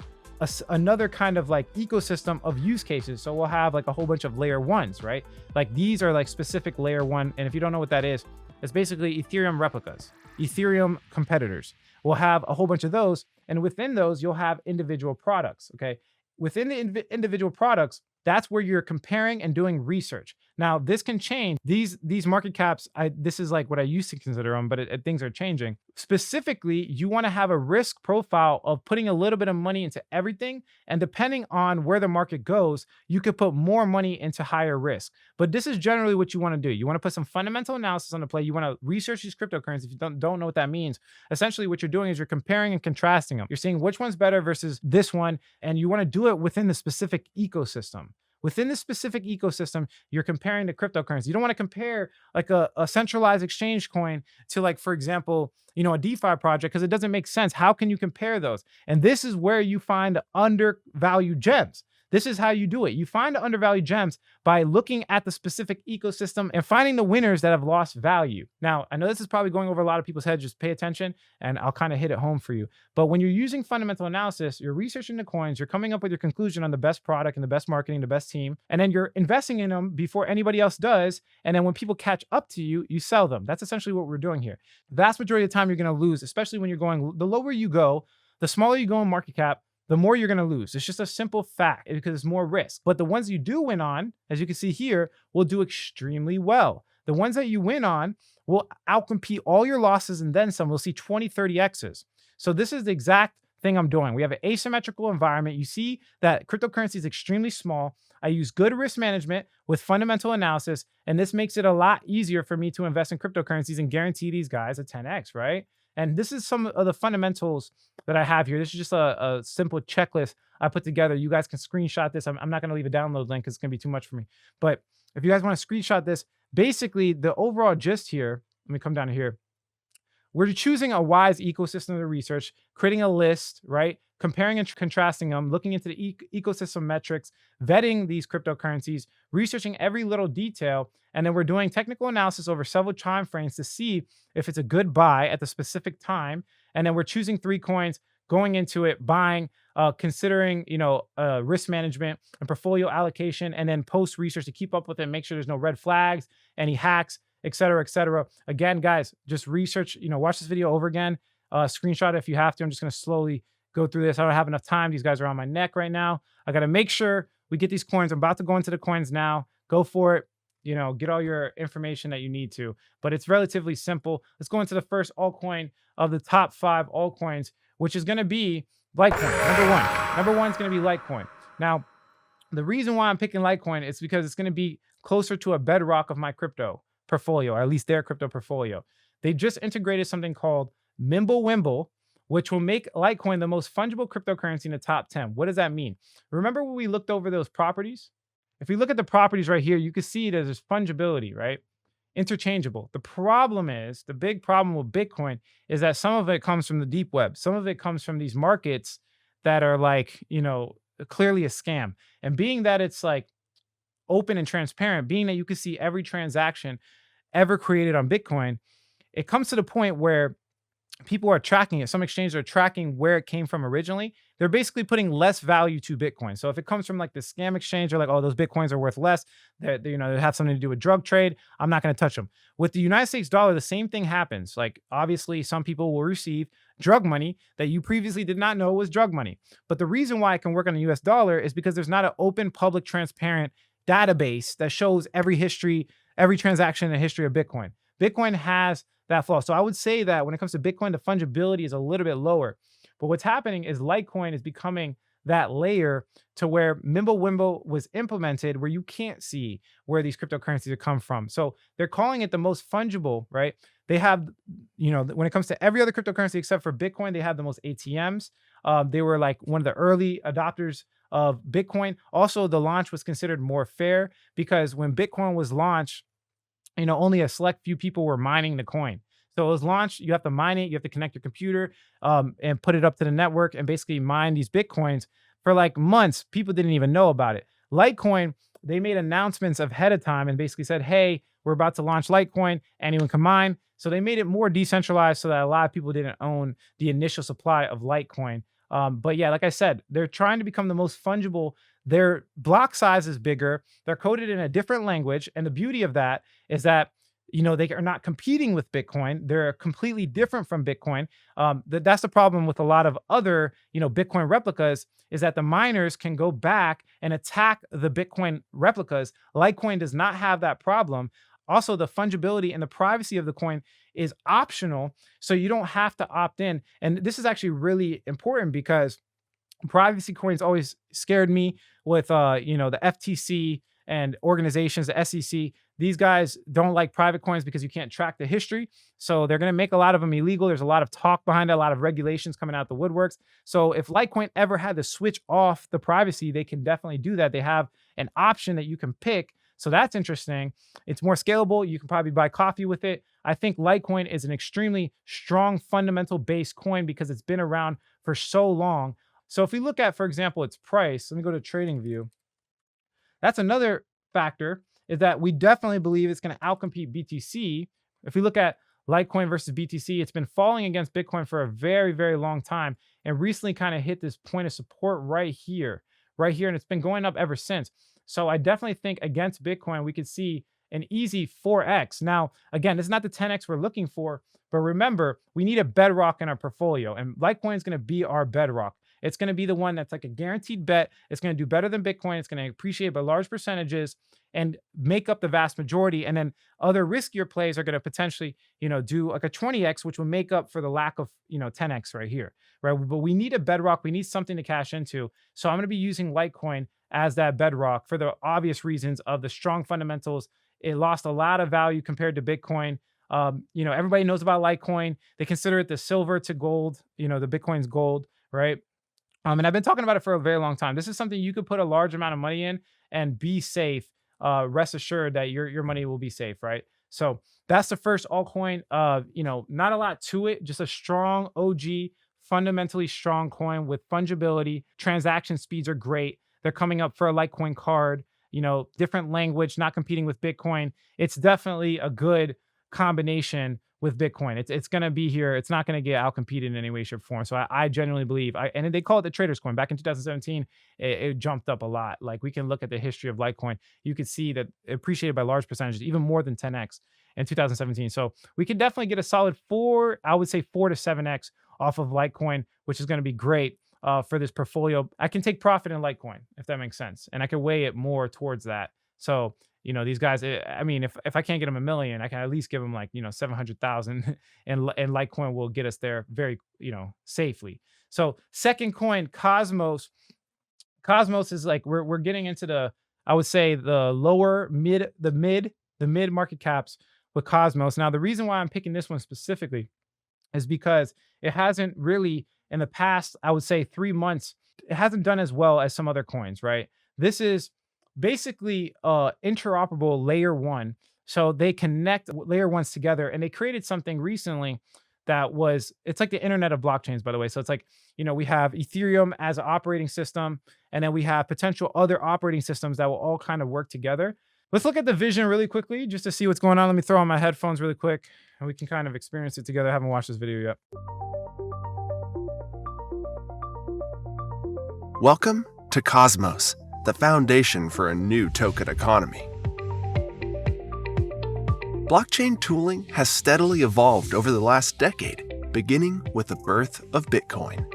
another kind of like ecosystem of use cases. So we'll have like a whole bunch of layer ones, right? Like these are like specific layer one. And if you don't know what that is, it's basically Ethereum replicas, Ethereum competitors. We'll have a whole bunch of those. And within those, you'll have individual products, okay? Within the individual products, that's where you're comparing and doing research. Now, this can change. These market caps, this is like what I used to consider them, but things are changing. Specifically, you want to have a risk profile of putting a little bit of money into everything. And depending on where the market goes, you could put more money into higher risk. But this is generally what you want to do. You want to put some fundamental analysis on the play. You want to research these cryptocurrencies. If you don't know what that means, essentially what you're doing is you're comparing and contrasting them. You're seeing which one's better versus this one. And you want to do it within the specific ecosystem. Within the specific ecosystem, you're comparing the cryptocurrency. You don't want to compare like a centralized exchange coin to like, for example, you know, a DeFi project, because it doesn't make sense. How can you compare those? And this is where you find the undervalued gems. This is how you do it. You find the undervalued gems by looking at the specific ecosystem and finding the winners that have lost value. Now, I know this is probably going over a lot of people's heads. Just pay attention and I'll kind of hit it home for you. But when you're using fundamental analysis, you're researching the coins, you're coming up with your conclusion on the best product and the best marketing, the best team, and then you're investing in them before anybody else does. And then when people catch up to you, you sell them. That's essentially what we're doing here. The vast majority of the time you're going to lose, especially when you're going, the lower you go, the smaller you go in market cap, the more you're going to lose. It's just a simple fact because it's more risk. But the ones you do win on, as you can see here, will do extremely well. The ones that you win on will outcompete all your losses and then some. We'll see 20, 30 X's. So this is the exact thing I'm doing. We have an asymmetrical environment. You see that cryptocurrency is extremely small. I use good risk management with fundamental analysis, and this makes it a lot easier for me to invest in cryptocurrencies and guarantee these guys a 10X, right? And this is some of the fundamentals that I have here. This is just a simple checklist I put together. You guys can screenshot this. I'm not going to leave a download link because it's going to be too much for me. But if you guys want to screenshot this, basically the overall gist here, let me come down here. We're choosing a wise ecosystem of research, creating a list, right? Comparing and contrasting them, looking into the ecosystem metrics, vetting these cryptocurrencies, researching every little detail, and then we're doing technical analysis over several time frames to see if it's a good buy at the specific time. And then we're choosing 3 coins, going into it, buying, considering, you know, risk management and portfolio allocation, and then post research to keep up with it, make sure there's no red flags, any hacks, et cetera, et cetera. Again, guys, just research, you know, watch this video over again, screenshot it if you have to. I'm just going to slowly go through this. I don't have enough time. These guys are on my neck right now. I got to make sure we get these coins. I'm about to go into the coins now. Go for it. You know, get all your information that you need to, but it's relatively simple. Let's go into the first altcoin of the top 5 altcoins, which is going to be Litecoin. Number one is going to be Litecoin. Now, the reason why I'm picking Litecoin is because it's going to be closer to a bedrock of my crypto portfolio, or at least their crypto portfolio. They just integrated something called Mimblewimble, which will make Litecoin the most fungible cryptocurrency in the top 10. What does that mean? Remember when we looked over those properties? If we look at the properties right here, you can see that there's fungibility, right? Interchangeable. The problem is, the big problem with Bitcoin is that some of it comes from the deep web. Some of it comes from these markets that are like, you know, clearly a scam. And being that it's like open and transparent, being that you can see every transaction ever created on Bitcoin, it comes to the point where people are tracking it. Some exchanges are tracking where it came from originally. They're basically putting less value to Bitcoin. So if it comes from like the scam exchange, they're like, oh, those Bitcoins are worth less. That, you know, they have something to do with drug trade. I'm not going to touch them. With the United States dollar, the same thing happens. Like obviously some people will receive drug money that you previously did not know was drug money. But the reason why it can work on the US dollar is because there's not an open, public, transparent database that shows every transaction in the history of Bitcoin. Bitcoin has that flaw. So I would say that when it comes to Bitcoin, the fungibility is a little bit lower. But what's happening is Litecoin is becoming that layer to where Mimblewimble was implemented, where you can't see where these cryptocurrencies have come from. So they're calling it the most fungible, right? They have, when it comes to every other cryptocurrency except for Bitcoin, they have the most ATMs. They were like one of the early adopters of Bitcoin. Also, the launch was considered more fair because when Bitcoin was launched, only a select few people were mining the coin. So it was launched, you have to mine it, you have to connect your computer and put it up to the network and basically mine these Bitcoins for like months. People didn't even know about it. Litecoin, they made announcements ahead of time and basically said, hey, we're about to launch Litecoin, anyone can mine. So they made it more decentralized so that a lot of people didn't own the initial supply of Litecoin. But yeah, like I said, they're trying to become the most fungible. Their block size is bigger. They're coded in a different language. And the beauty of that is that, they are not competing with Bitcoin. They're completely different from Bitcoin. That's the problem with a lot of other, Bitcoin replicas is that the miners can go back and attack the Bitcoin replicas. Litecoin does not have that problem. Also, the fungibility and the privacy of the coin is optional, so you don't have to opt in. And this is actually really important because privacy coins always scared me with, the FTC and organizations, the SEC. These guys don't like private coins because you can't track the history. So they're going to make a lot of them illegal. There's a lot of talk behind it, a lot of regulations coming out the woodworks. So if Litecoin ever had to switch off the privacy, they can definitely do that. They have an option that you can pick. So that's interesting. It's more scalable. You can probably buy coffee with it. I think Litecoin is an extremely strong fundamental based coin because it's been around for so long. So if we look at, for example, its price, let me go to TradingView. That's another factor, is that we definitely believe it's going to outcompete BTC. If we look at Litecoin versus BTC, it's been falling against Bitcoin for a very, very long time and recently kind of hit this point of support right here, and it's been going up ever since. So I definitely think against Bitcoin, we could see an easy 4x. Now, again, it's not the 10x we're looking for, but remember, we need a bedrock in our portfolio, and Litecoin is going to be our bedrock. It's going to be the one that's like a guaranteed bet. It's going to do better than Bitcoin. It's going to appreciate by large percentages and make up the vast majority. And then other riskier plays are going to potentially, do like a 20x, which will make up for the lack of, 10x right here, right? But we need a bedrock. We need something to cash into. So I'm going to be using Litecoin as that bedrock for the obvious reasons of the strong fundamentals. It lost a lot of value compared to Bitcoin. Everybody knows about Litecoin. They consider it the silver to gold, the Bitcoin's gold, right? And I've been talking about it for a very long time. This is something you could put a large amount of money in and be safe. Rest assured that your money will be safe, right? So that's the first altcoin. Not a lot to it, just a strong OG, fundamentally strong coin with fungibility. Transaction speeds are great. They're coming up for a Litecoin card, different language, not competing with Bitcoin. It's definitely a good combination with Bitcoin. It's going to be here. It's not going to get outcompeted in any way, shape, or form. So I genuinely believe, and they call it the trader's coin. Back in 2017, it jumped up a lot. Like we can look at the history of Litecoin. You could see that it appreciated by large percentages, even more than 10x in 2017. So we could definitely get a solid 4 to 7x off of Litecoin, which is going to be great for this portfolio. I can take profit in Litecoin, if that makes sense. And I can weigh it more towards that. So these guys, if I can't get them $1 million, I can at least give them 700,000 and Litecoin will get us there very, safely. So second coin, Cosmos. Cosmos is we're getting into I would say the mid market caps with Cosmos. Now, the reason why I'm picking this one specifically is because it hasn't really in the past, I would say 3 months, it hasn't done as well as some other coins, right? This is basically interoperable layer one. So they connect layer ones together, and they created something recently it's like the internet of blockchains, by the way. So it's we have Ethereum as an operating system, and then we have potential other operating systems that will all kind of work together. Let's look at the vision really quickly just to see what's going on. Let me throw on my headphones really quick and we can kind of experience it together. I haven't watched this video yet. Welcome to Cosmos, the foundation for a new token economy. Blockchain tooling has steadily evolved over the last decade, beginning with the birth of Bitcoin.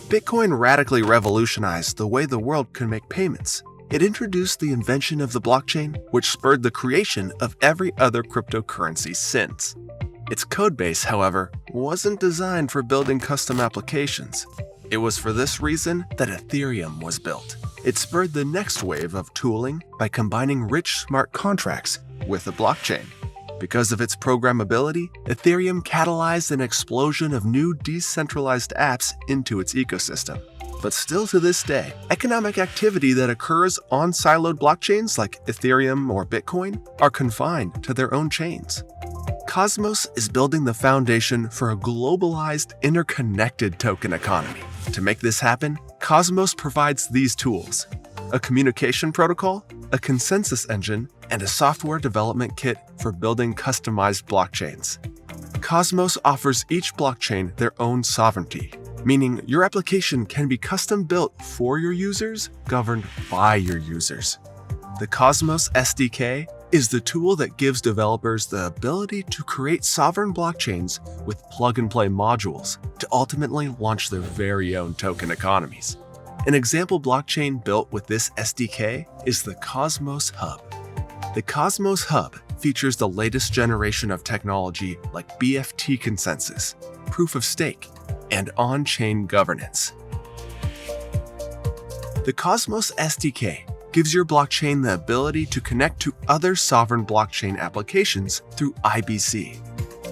Bitcoin radically revolutionized the way the world could make payments, It introduced the invention of the blockchain, which spurred the creation of every other cryptocurrency since. Its codebase, however, wasn't designed for building custom applications. It was for this reason that Ethereum was built. It spurred the next wave of tooling by combining rich smart contracts with a blockchain. Because of its programmability, Ethereum catalyzed an explosion of new decentralized apps into its ecosystem. But still to this day, economic activity that occurs on siloed blockchains like Ethereum or Bitcoin are confined to their own chains. Cosmos is building the foundation for a globalized, interconnected token economy. To make this happen, Cosmos provides these tools: a communication protocol, a consensus engine, and a software development kit for building customized blockchains. Cosmos offers each blockchain their own sovereignty, meaning your application can be custom built for your users, governed by your users. The Cosmos SDK is the tool that gives developers the ability to create sovereign blockchains with plug-and-play modules to ultimately launch their very own token economies. An example blockchain built with this SDK is the Cosmos Hub. The Cosmos Hub features the latest generation of technology like BFT consensus, proof of stake, and on-chain governance. The Cosmos SDK gives your blockchain the ability to connect to other sovereign blockchain applications through IBC.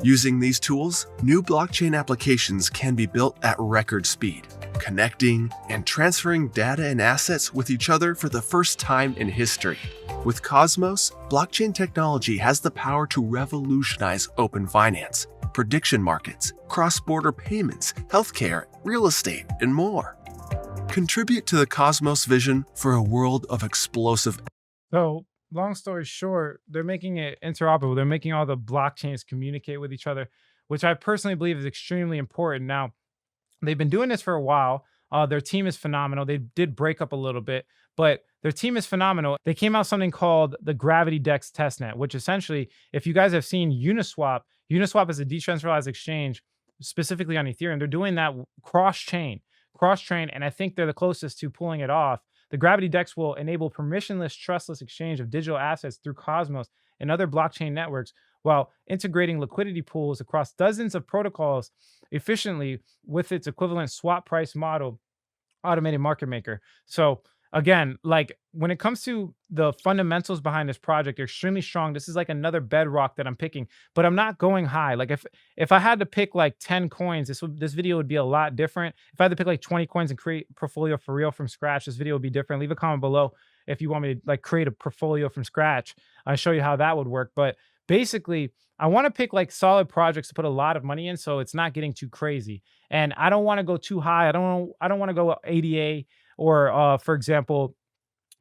Using these tools, new blockchain applications can be built at record speed, connecting and transferring data and assets with each other for the first time in history. With Cosmos, blockchain technology has the power to revolutionize open finance, prediction markets, cross-border payments, healthcare, real estate, and more. Contribute to the Cosmos vision for a world of explosive. So, long story short, they're making it interoperable. They're making all the blockchains communicate with each other, which I personally believe is extremely important. Now, they've been doing this for a while. Their team is phenomenal. They did break up a little bit, but their team is phenomenal. They came out something called the Gravity Dex testnet, which essentially, if you guys have seen Uniswap, Uniswap is a decentralized exchange specifically on Ethereum. They're doing that cross-chain, and I think they're the closest to pulling it off. The Gravity Dex will enable permissionless, trustless exchange of digital assets through Cosmos and other blockchain networks while integrating liquidity pools across dozens of protocols efficiently with its equivalent swap price model, automated market maker. So again, like when it comes to the fundamentals behind this project, they're extremely strong. This is like another bedrock that I'm picking, but I'm not going high. Like if I had to pick like 10 coins, this video would be a lot different. If I had to pick like 20 coins and create a portfolio for real from scratch, this video would be different. Leave a comment below if you want me to like create a portfolio from scratch. I'll show you how that would work. But basically, I want to pick like solid projects to put a lot of money in, so it's not getting too crazy. And I don't want to go too high. I don't want to go ADA or for example,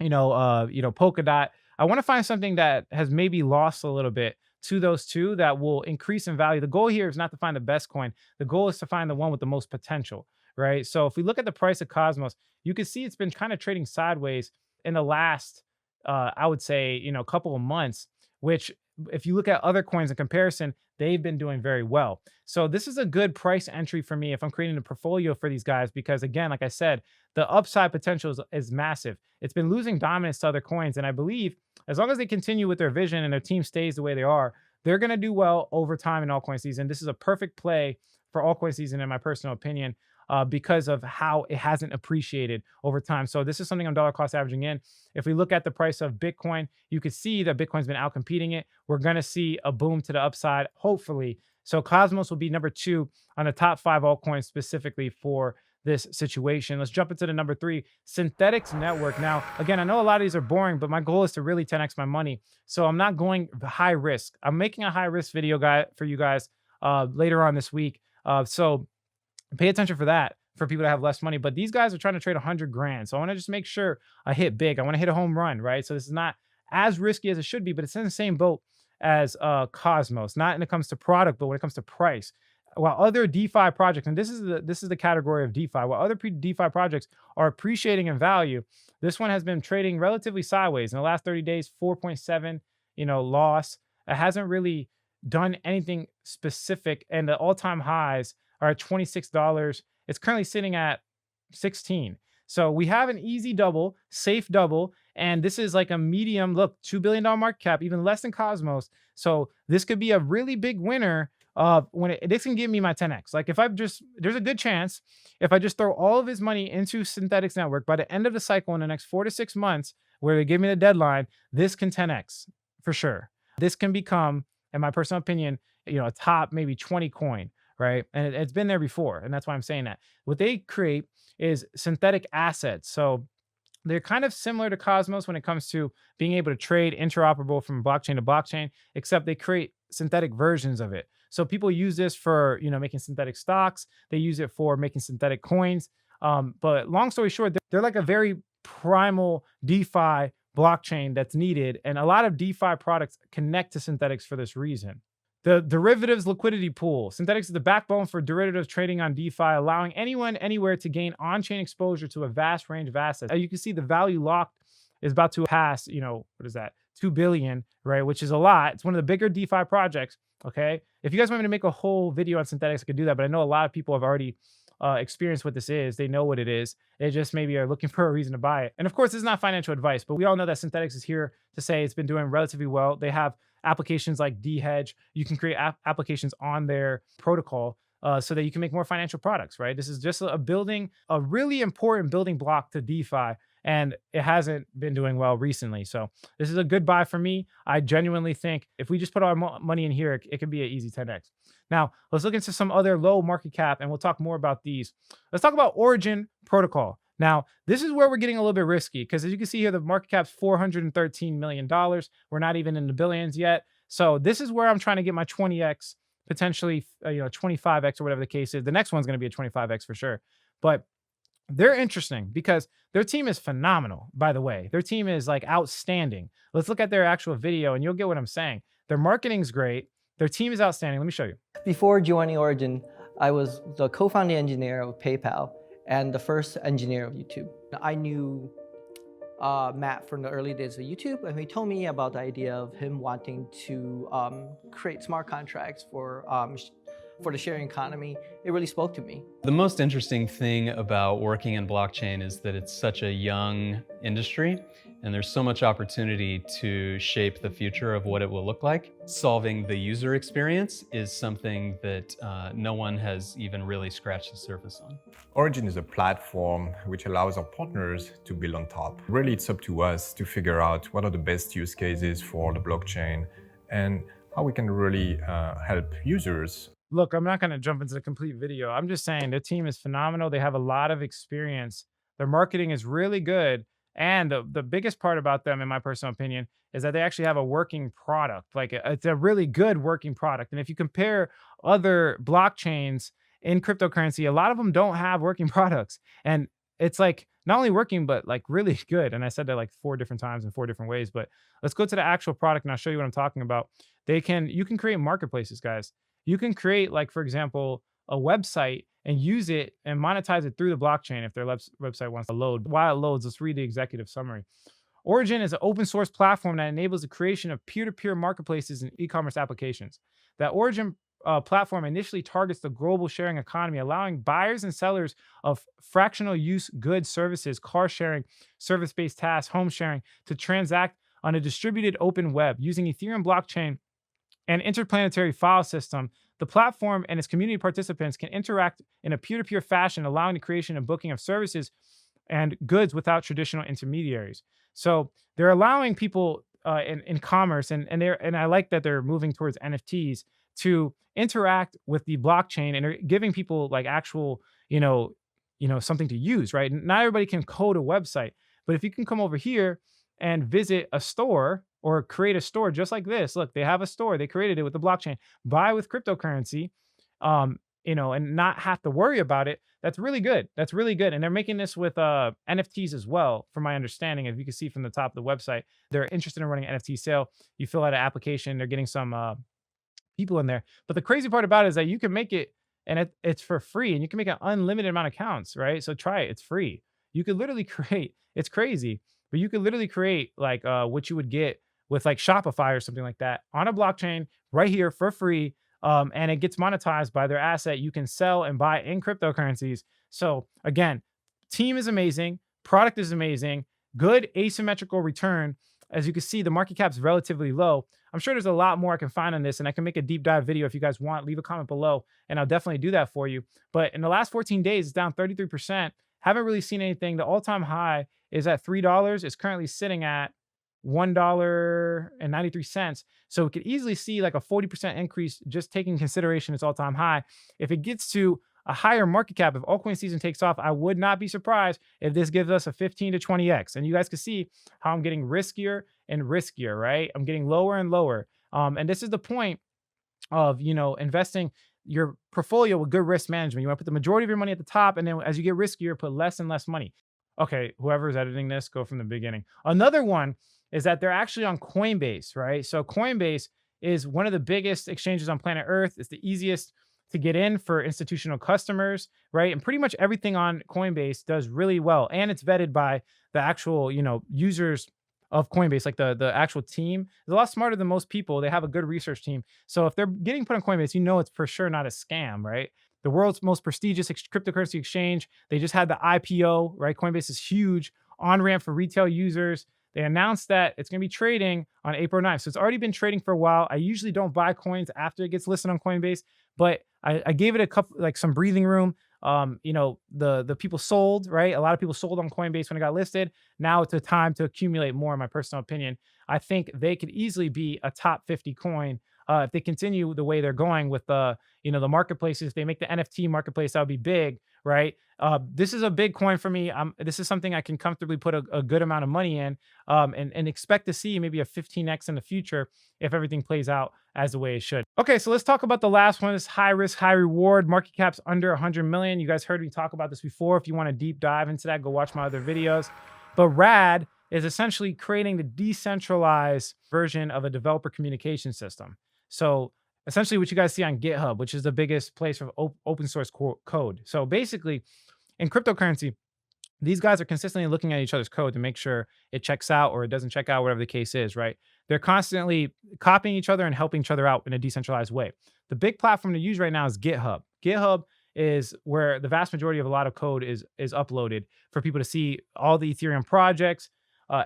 Polkadot. I want to find something that has maybe lost a little bit to those two that will increase in value. The goal here is not to find the best coin. The goal is to find the one with the most potential, right? So if we look at the price of Cosmos, you can see it's been kind of trading sideways in the last, I would say, couple of months, which if you look at other coins in comparison, they've been doing very well. So this is a good price entry for me if I'm creating a portfolio for these guys, because again, like I said, the upside potential is massive. It's been losing dominance to other coins. And I believe as long as they continue with their vision and their team stays the way they are, they're going to do well over time in altcoin season. This is a perfect play for altcoin season, in my personal opinion, because of how it hasn't appreciated over time. So this is something I'm dollar cost averaging in. If we look at the price of Bitcoin, you can see that Bitcoin's been outcompeting it. We're going to see a boom to the upside, hopefully. So Cosmos will be number 2 on the top 5 altcoins specifically for this situation. Let's jump into the number 3, Synthetics Network. Now, again, I know a lot of these are boring, but my goal is to really 10x my money. So I'm not going high risk. I'm making a high risk video for you guys later on this week. So pay attention for that, for people that have less money. But these guys are trying to trade 100 grand. So I want to just make sure I hit big. I want to hit a home run, right? So this is not as risky as it should be, but it's in the same boat as Cosmos, not when it comes to product, but when it comes to price. While other DeFi projects, and this is the category of DeFi, while other DeFi projects are appreciating in value, this one has been trading relatively sideways. In the last 30 days, 4.7, loss. It hasn't really done anything specific, and the all-time highs are at $26. It's currently sitting at 16. So we have an easy double, safe double, and this is like a medium, look, $2 billion market cap, even less than Cosmos. So this could be a really big winner when this can give me my 10x. Like if there's a good chance if I just throw all of his money into Synthetics Network by the end of the cycle in the next 4 to 6 months, where they give me the deadline, this can 10x for sure. This can become, in my personal opinion, a top maybe 20 coin, right? And it's been there before. And that's why I'm saying that. What they create is synthetic assets. So they're kind of similar to Cosmos when it comes to being able to trade interoperable from blockchain to blockchain, except they create synthetic versions of it. So people use this for, making synthetic stocks. They use it for making synthetic coins. But long story short, they're like a very primal DeFi blockchain that's needed. And a lot of DeFi products connect to synthetics for this reason. The derivatives liquidity pool. Synthetics is the backbone for derivatives trading on DeFi, allowing anyone, anywhere to gain on-chain exposure to a vast range of assets. As you can see, the value locked is about to pass, what is that? 2 billion, right? Which is a lot. It's one of the bigger DeFi projects, okay? If you guys want me to make a whole video on synthetics, I could do that, but I know a lot of people have already experienced what this is. They know what it is. They just maybe are looking for a reason to buy it. And of course, this is not financial advice, but we all know that synthetics is here to say it's been doing relatively well. They have applications like D-Hedge. You can create applications on their protocol so that you can make more financial products, right? This is just a really important building block to DeFi, and it hasn't been doing well recently. So this is a good buy for me. I genuinely think if we just put our money in here, it could be an easy 10x. Now, let's look into some other low market cap, and we'll talk more about these. Let's talk about Origin Protocol. Now, this is where we're getting a little bit risky because as you can see here, the market cap's $413 million. We're not even in the billions yet. So this is where I'm trying to get my 20x, potentially 25x or whatever the case is. The next one's going to be a 25x for sure. But they're interesting because their team is phenomenal, by the way. Their team is like outstanding. Let's look at their actual video and you'll get what I'm saying. Their marketing's great. Their team is outstanding. Let me show you. Before joining Origin, I was the co-founding engineer of PayPal and the first engineer of YouTube. I knew Matt from the early days of YouTube, and he told me about the idea of him wanting to create smart contracts for the sharing economy. It really spoke to me. The most interesting thing about working in blockchain is that it's such a young industry, and there's so much opportunity to shape the future of what it will look like. Solving the user experience is something that no one has even really scratched the surface on. Origin is a platform which allows our partners to build on top. Really, it's up to us to figure out what are the best use cases for the blockchain and how we can really help users. Look, I'm not going to jump into the complete video. I'm just saying their team is phenomenal. They have a lot of experience. Their marketing is really good. And the biggest part about them, in my personal opinion, is that they actually have a working product. Like it's a really good working product. And if you compare other blockchains in cryptocurrency, a lot of them don't have working products. And it's like not only working, but like really good. And I said that like 4 different times in 4 different ways. But let's go to the actual product and I'll show you what I'm talking about. You can create marketplaces, guys. You can create, like, for example, a website and use it and monetize it through the blockchain if their website wants to load. While it loads, let's read the executive summary. Origin is an open source platform that enables the creation of peer-to-peer marketplaces and e-commerce applications. That Origin platform initially targets the global sharing economy, allowing buyers and sellers of fractional use goods, services, car sharing, service-based tasks, home sharing to transact on a distributed open web using Ethereum blockchain and interplanetary file system. The platform and its community participants can interact in a peer-to-peer fashion, allowing the creation and booking of services and goods without traditional intermediaries. So they're allowing people in commerce, and I like that they're moving towards NFTs to interact with the blockchain, and they're giving people like actual, something to use, right? Not everybody can code a website, but if you can come over here and visit a store or create a store just like this. Look, they have a store. They created it with the blockchain. Buy with cryptocurrency, and not have to worry about it. That's really good. That's really good. And they're making this with NFTs as well, from my understanding. If you can see from the top of the website, they're interested in running an NFT sale. You fill out an application. They're getting some people in there. But the crazy part about it is that you can make it, and it's for free, and you can make an unlimited amount of accounts, right? So try it. It's free. You could literally create, it's crazy, but you could literally create like what you would get with like Shopify or something like that on a blockchain right here for free. And it gets monetized by their asset. You can sell and buy in cryptocurrencies. So again, team is amazing, product is amazing, good asymmetrical return. As you can see, the market cap is relatively low. I'm sure there's a lot more I can find on this, and I can make a deep dive video if you guys want. Leave a comment below, and I'll definitely do that for you. But in the last 14 days, it's down 33%. Haven't really seen anything. The all-time high is at $3. It's currently sitting at $1.93. So we could easily see like a 40% increase just taking consideration its all-time high. If it gets to a higher market cap, if altcoin season takes off, I would not be surprised if this gives us a 15 to 20x. And you guys can see how I'm getting riskier and riskier, right? I'm getting lower and lower. And this is the point of, investing your portfolio with good risk management. You want to put the majority of your money at the top, and then as you get riskier, put less and less money. Okay, whoever's editing this, go from the beginning. Another one is that they're actually on Coinbase, right? So Coinbase is one of the biggest exchanges on planet Earth. It's the easiest to get in for institutional customers, right? And pretty much everything on Coinbase does really well. And it's vetted by the actual, users of Coinbase, like the actual team. They're a lot smarter than most people. They have a good research team. So if they're getting put on Coinbase, it's for sure not a scam, right? The world's most prestigious cryptocurrency exchange. They just had the IPO, right? Coinbase is huge, on-ramp for retail users. They announced that it's going to be trading on April 9th. So it's already been trading for a while. I usually don't buy coins after it gets listed on Coinbase, but I gave it a couple, like some breathing room. The people sold, right? A lot of people sold on Coinbase when it got listed. Now it's a time to accumulate more, in my personal opinion. I think they could easily be a top 50 coin if they continue the way they're going with the marketplaces. If they make the NFT marketplace, that would be big, right? This is a big coin for me. This is something I can comfortably put a good amount of money in, and expect to see maybe a 15x in the future if everything plays out as the way it should. Okay, so let's talk about the last one. This high risk, high reward. Market cap's under 100 million. You guys heard me talk about this before. If you want to deep dive into that, go watch my other videos. But RAD is essentially creating the decentralized version of a developer communication system. So essentially what you guys see on GitHub, which is the biggest place for open source code. So basically in cryptocurrency, these guys are consistently looking at each other's code to make sure it checks out or it doesn't check out, whatever the case is, right? They're constantly copying each other and helping each other out in a decentralized way. The big platform to use right now is GitHub. GitHub is where the vast majority of a lot of code is uploaded for people to see all the Ethereum projects,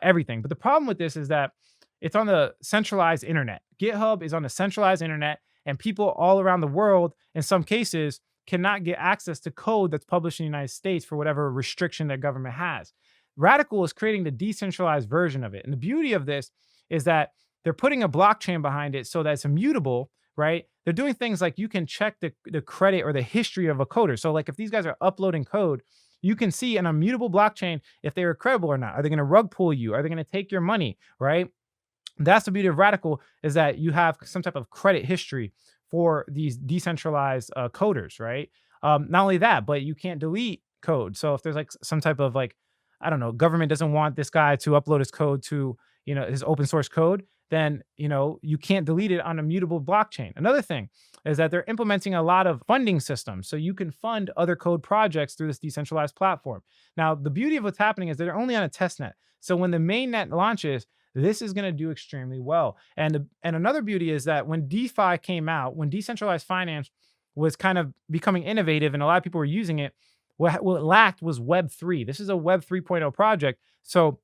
everything. But the problem with this is that it's on the centralized internet. GitHub is on the centralized internet, and people all around the world, in some cases, cannot get access to code that's published in the United States for whatever restriction their government has. Radical is creating the decentralized version of it. And the beauty of this is that they're putting a blockchain behind it so that it's immutable, right? They're doing things like you can check the credit or the history of a coder. So like if these guys are uploading code, you can see an immutable blockchain if they are credible or not. Are they going to rug pull you? Are they going to take your money, right? That's the beauty of Radical, is that you have some type of credit history for these decentralized coders, right? Not only that, but you can't delete code. So if there's like some type of government doesn't want this guy to upload his code to, his open source code, then, you can't delete it on a mutable blockchain. Another thing is that they're implementing a lot of funding systems. So you can fund other code projects through this decentralized platform. Now, the beauty of what's happening is that they're only on a test net. So when the main net launches, this is going to do extremely well. And another beauty is that when DeFi came out, when decentralized finance was kind of becoming innovative and a lot of people were using it, what it lacked was Web3. This is a Web 3.0 project. So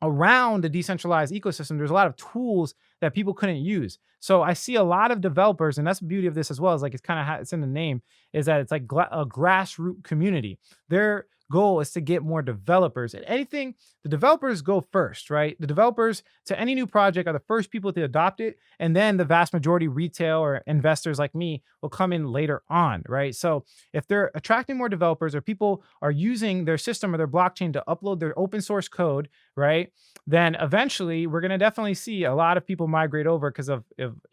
around the decentralized ecosystem, there's a lot of tools that people couldn't use. So I see a lot of developers, and that's the beauty of this as well, is like it's in the name, is that it's like a grassroots community. Their goal is to get more developers. And anything, the developers go first, right? The developers to any new project are the first people to adopt it. And then the vast majority retail or investors like me will come in later on, right? So if they're attracting more developers or people are using their system or their blockchain to upload their open source code, right? Then eventually we're going to definitely see a lot of people migrate over because of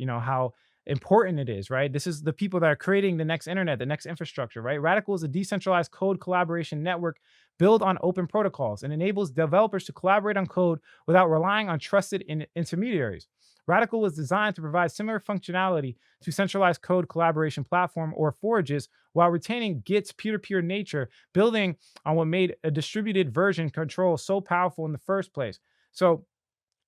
how important it is, right? This is the people that are creating the next internet, the next infrastructure, right? Radical is a decentralized code collaboration network built on open protocols and enables developers to collaborate on code without relying on trusted intermediaries. Radical was designed to provide similar functionality to centralized code collaboration platform or Forage's while retaining Git's peer-to-peer nature, building on what made a distributed version control so powerful in the first place. So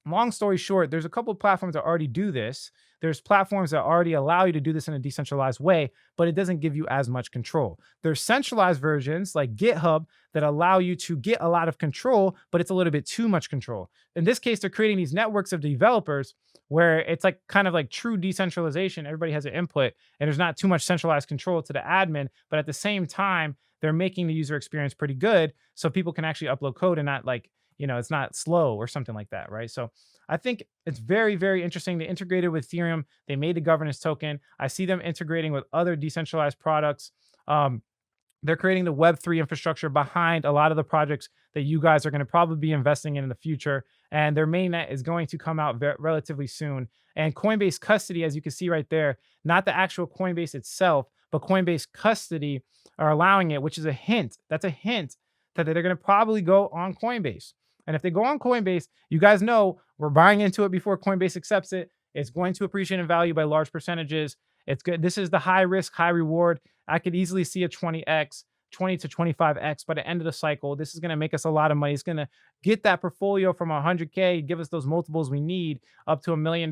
long story short, there's a couple of platforms that already do this. There's platforms that already allow you to do this in a decentralized way, but it doesn't give you as much control. There's centralized versions like GitHub that allow you to get a lot of control, but it's a little bit too much control. In this case, they're creating these networks of developers where it's like kind of like true decentralization. Everybody has an input and there's not too much centralized control to the admin, but at the same time, they're making the user experience pretty good so people can actually upload code and not like, it's not slow or something like that, right? So I think it's very, very interesting. They integrated with Ethereum. They made the governance token. I see them integrating with other decentralized products. They're creating the Web3 infrastructure behind a lot of the projects that you guys are going to probably be investing in the future. And their mainnet is going to come out relatively soon. And Coinbase Custody, as you can see right there, not the actual Coinbase itself, but Coinbase Custody are allowing it, which is a hint. That's a hint that they're going to probably go on Coinbase. And if they go on Coinbase, you guys know we're buying into it before Coinbase accepts it. It's going to appreciate in value by large percentages. It's good. This is the high risk, high reward. I could easily see a 20x, 20 to 25x by the end of the cycle. This is going to make us a lot of money. It's going to get that portfolio from 100K, give us those multiples we need up to $1 million.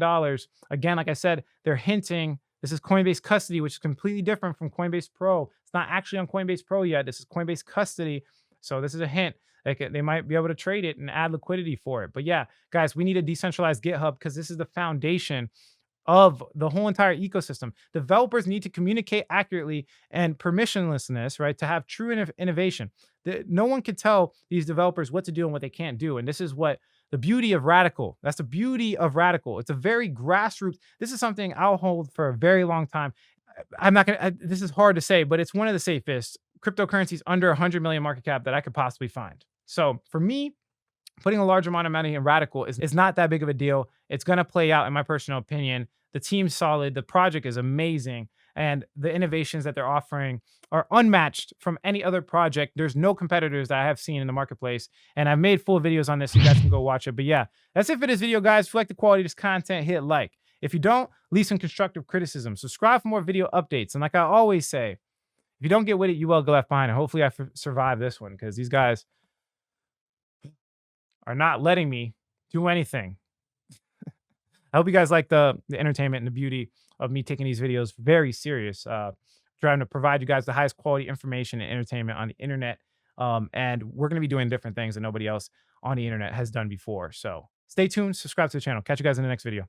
Again, like I said, they're hinting. This is Coinbase Custody, which is completely different from Coinbase Pro. It's not actually on Coinbase Pro yet. This is Coinbase Custody. So this is a hint. They might be able to trade it and add liquidity for it. But yeah, guys, we need a decentralized GitHub because this is the foundation of the whole entire ecosystem. Developers need to communicate accurately and permissionlessness, right? To have true innovation. No one can tell these developers what to do and what they can't do. And this is what the beauty of Radical. That's the beauty of Radical. It's a very grassroots. This is something I'll hold for a very long time. I'm not going to, this is hard to say, but it's one of the safest cryptocurrencies under 100 million market cap that I could possibly find. So for me, putting a large amount of money in Radical is not that big of a deal. It's going to play out, in my personal opinion. The team's solid. The project is amazing. And the innovations that they're offering are unmatched from any other project. There's no competitors that I have seen in the marketplace. And I've made full videos on this, so you guys can go watch it. But yeah, that's it for this video, guys. If you like the quality of this content, hit like. If you don't, leave some constructive criticism. Subscribe for more video updates. And like I always say, if you don't get with it, you will go left behind. And hopefully I survive this one because these guys are not letting me do anything. I hope you guys like the entertainment and the beauty of me taking these videos very serious, trying to provide you guys the highest quality information and entertainment on the internet. And we're going to be doing different things that nobody else on the internet has done before. So stay tuned, subscribe to the channel. Catch you guys in the next video.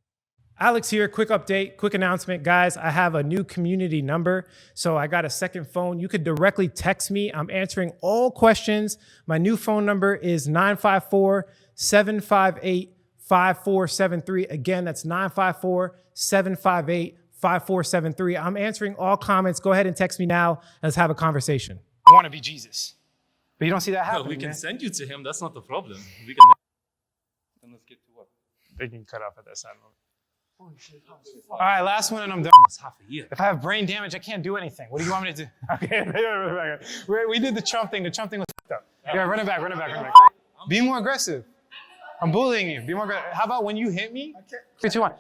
Alex here, quick update, quick announcement. Guys, I have a new community number. So I got a second phone. You could directly text me. I'm answering all questions. My new phone number is 954-758-5473. Again, that's 954-758-5473. I'm answering all comments. Go ahead and text me now. Let's have a conversation. I want to be Jesus. But you don't see that happening. We can man. send you to him. That's not the problem. We can. Then let's get to work. They can cut off at that side. All right, last one and I'm done. It's half a year. If I have brain damage, I can't do anything. What do you want me to do? Okay, we did the Trump thing. The Trump thing was f***ed up. Yeah, run it back. Be more aggressive. I'm bullying you. Be more aggressive. How about when you hit me? 3, 2, 1.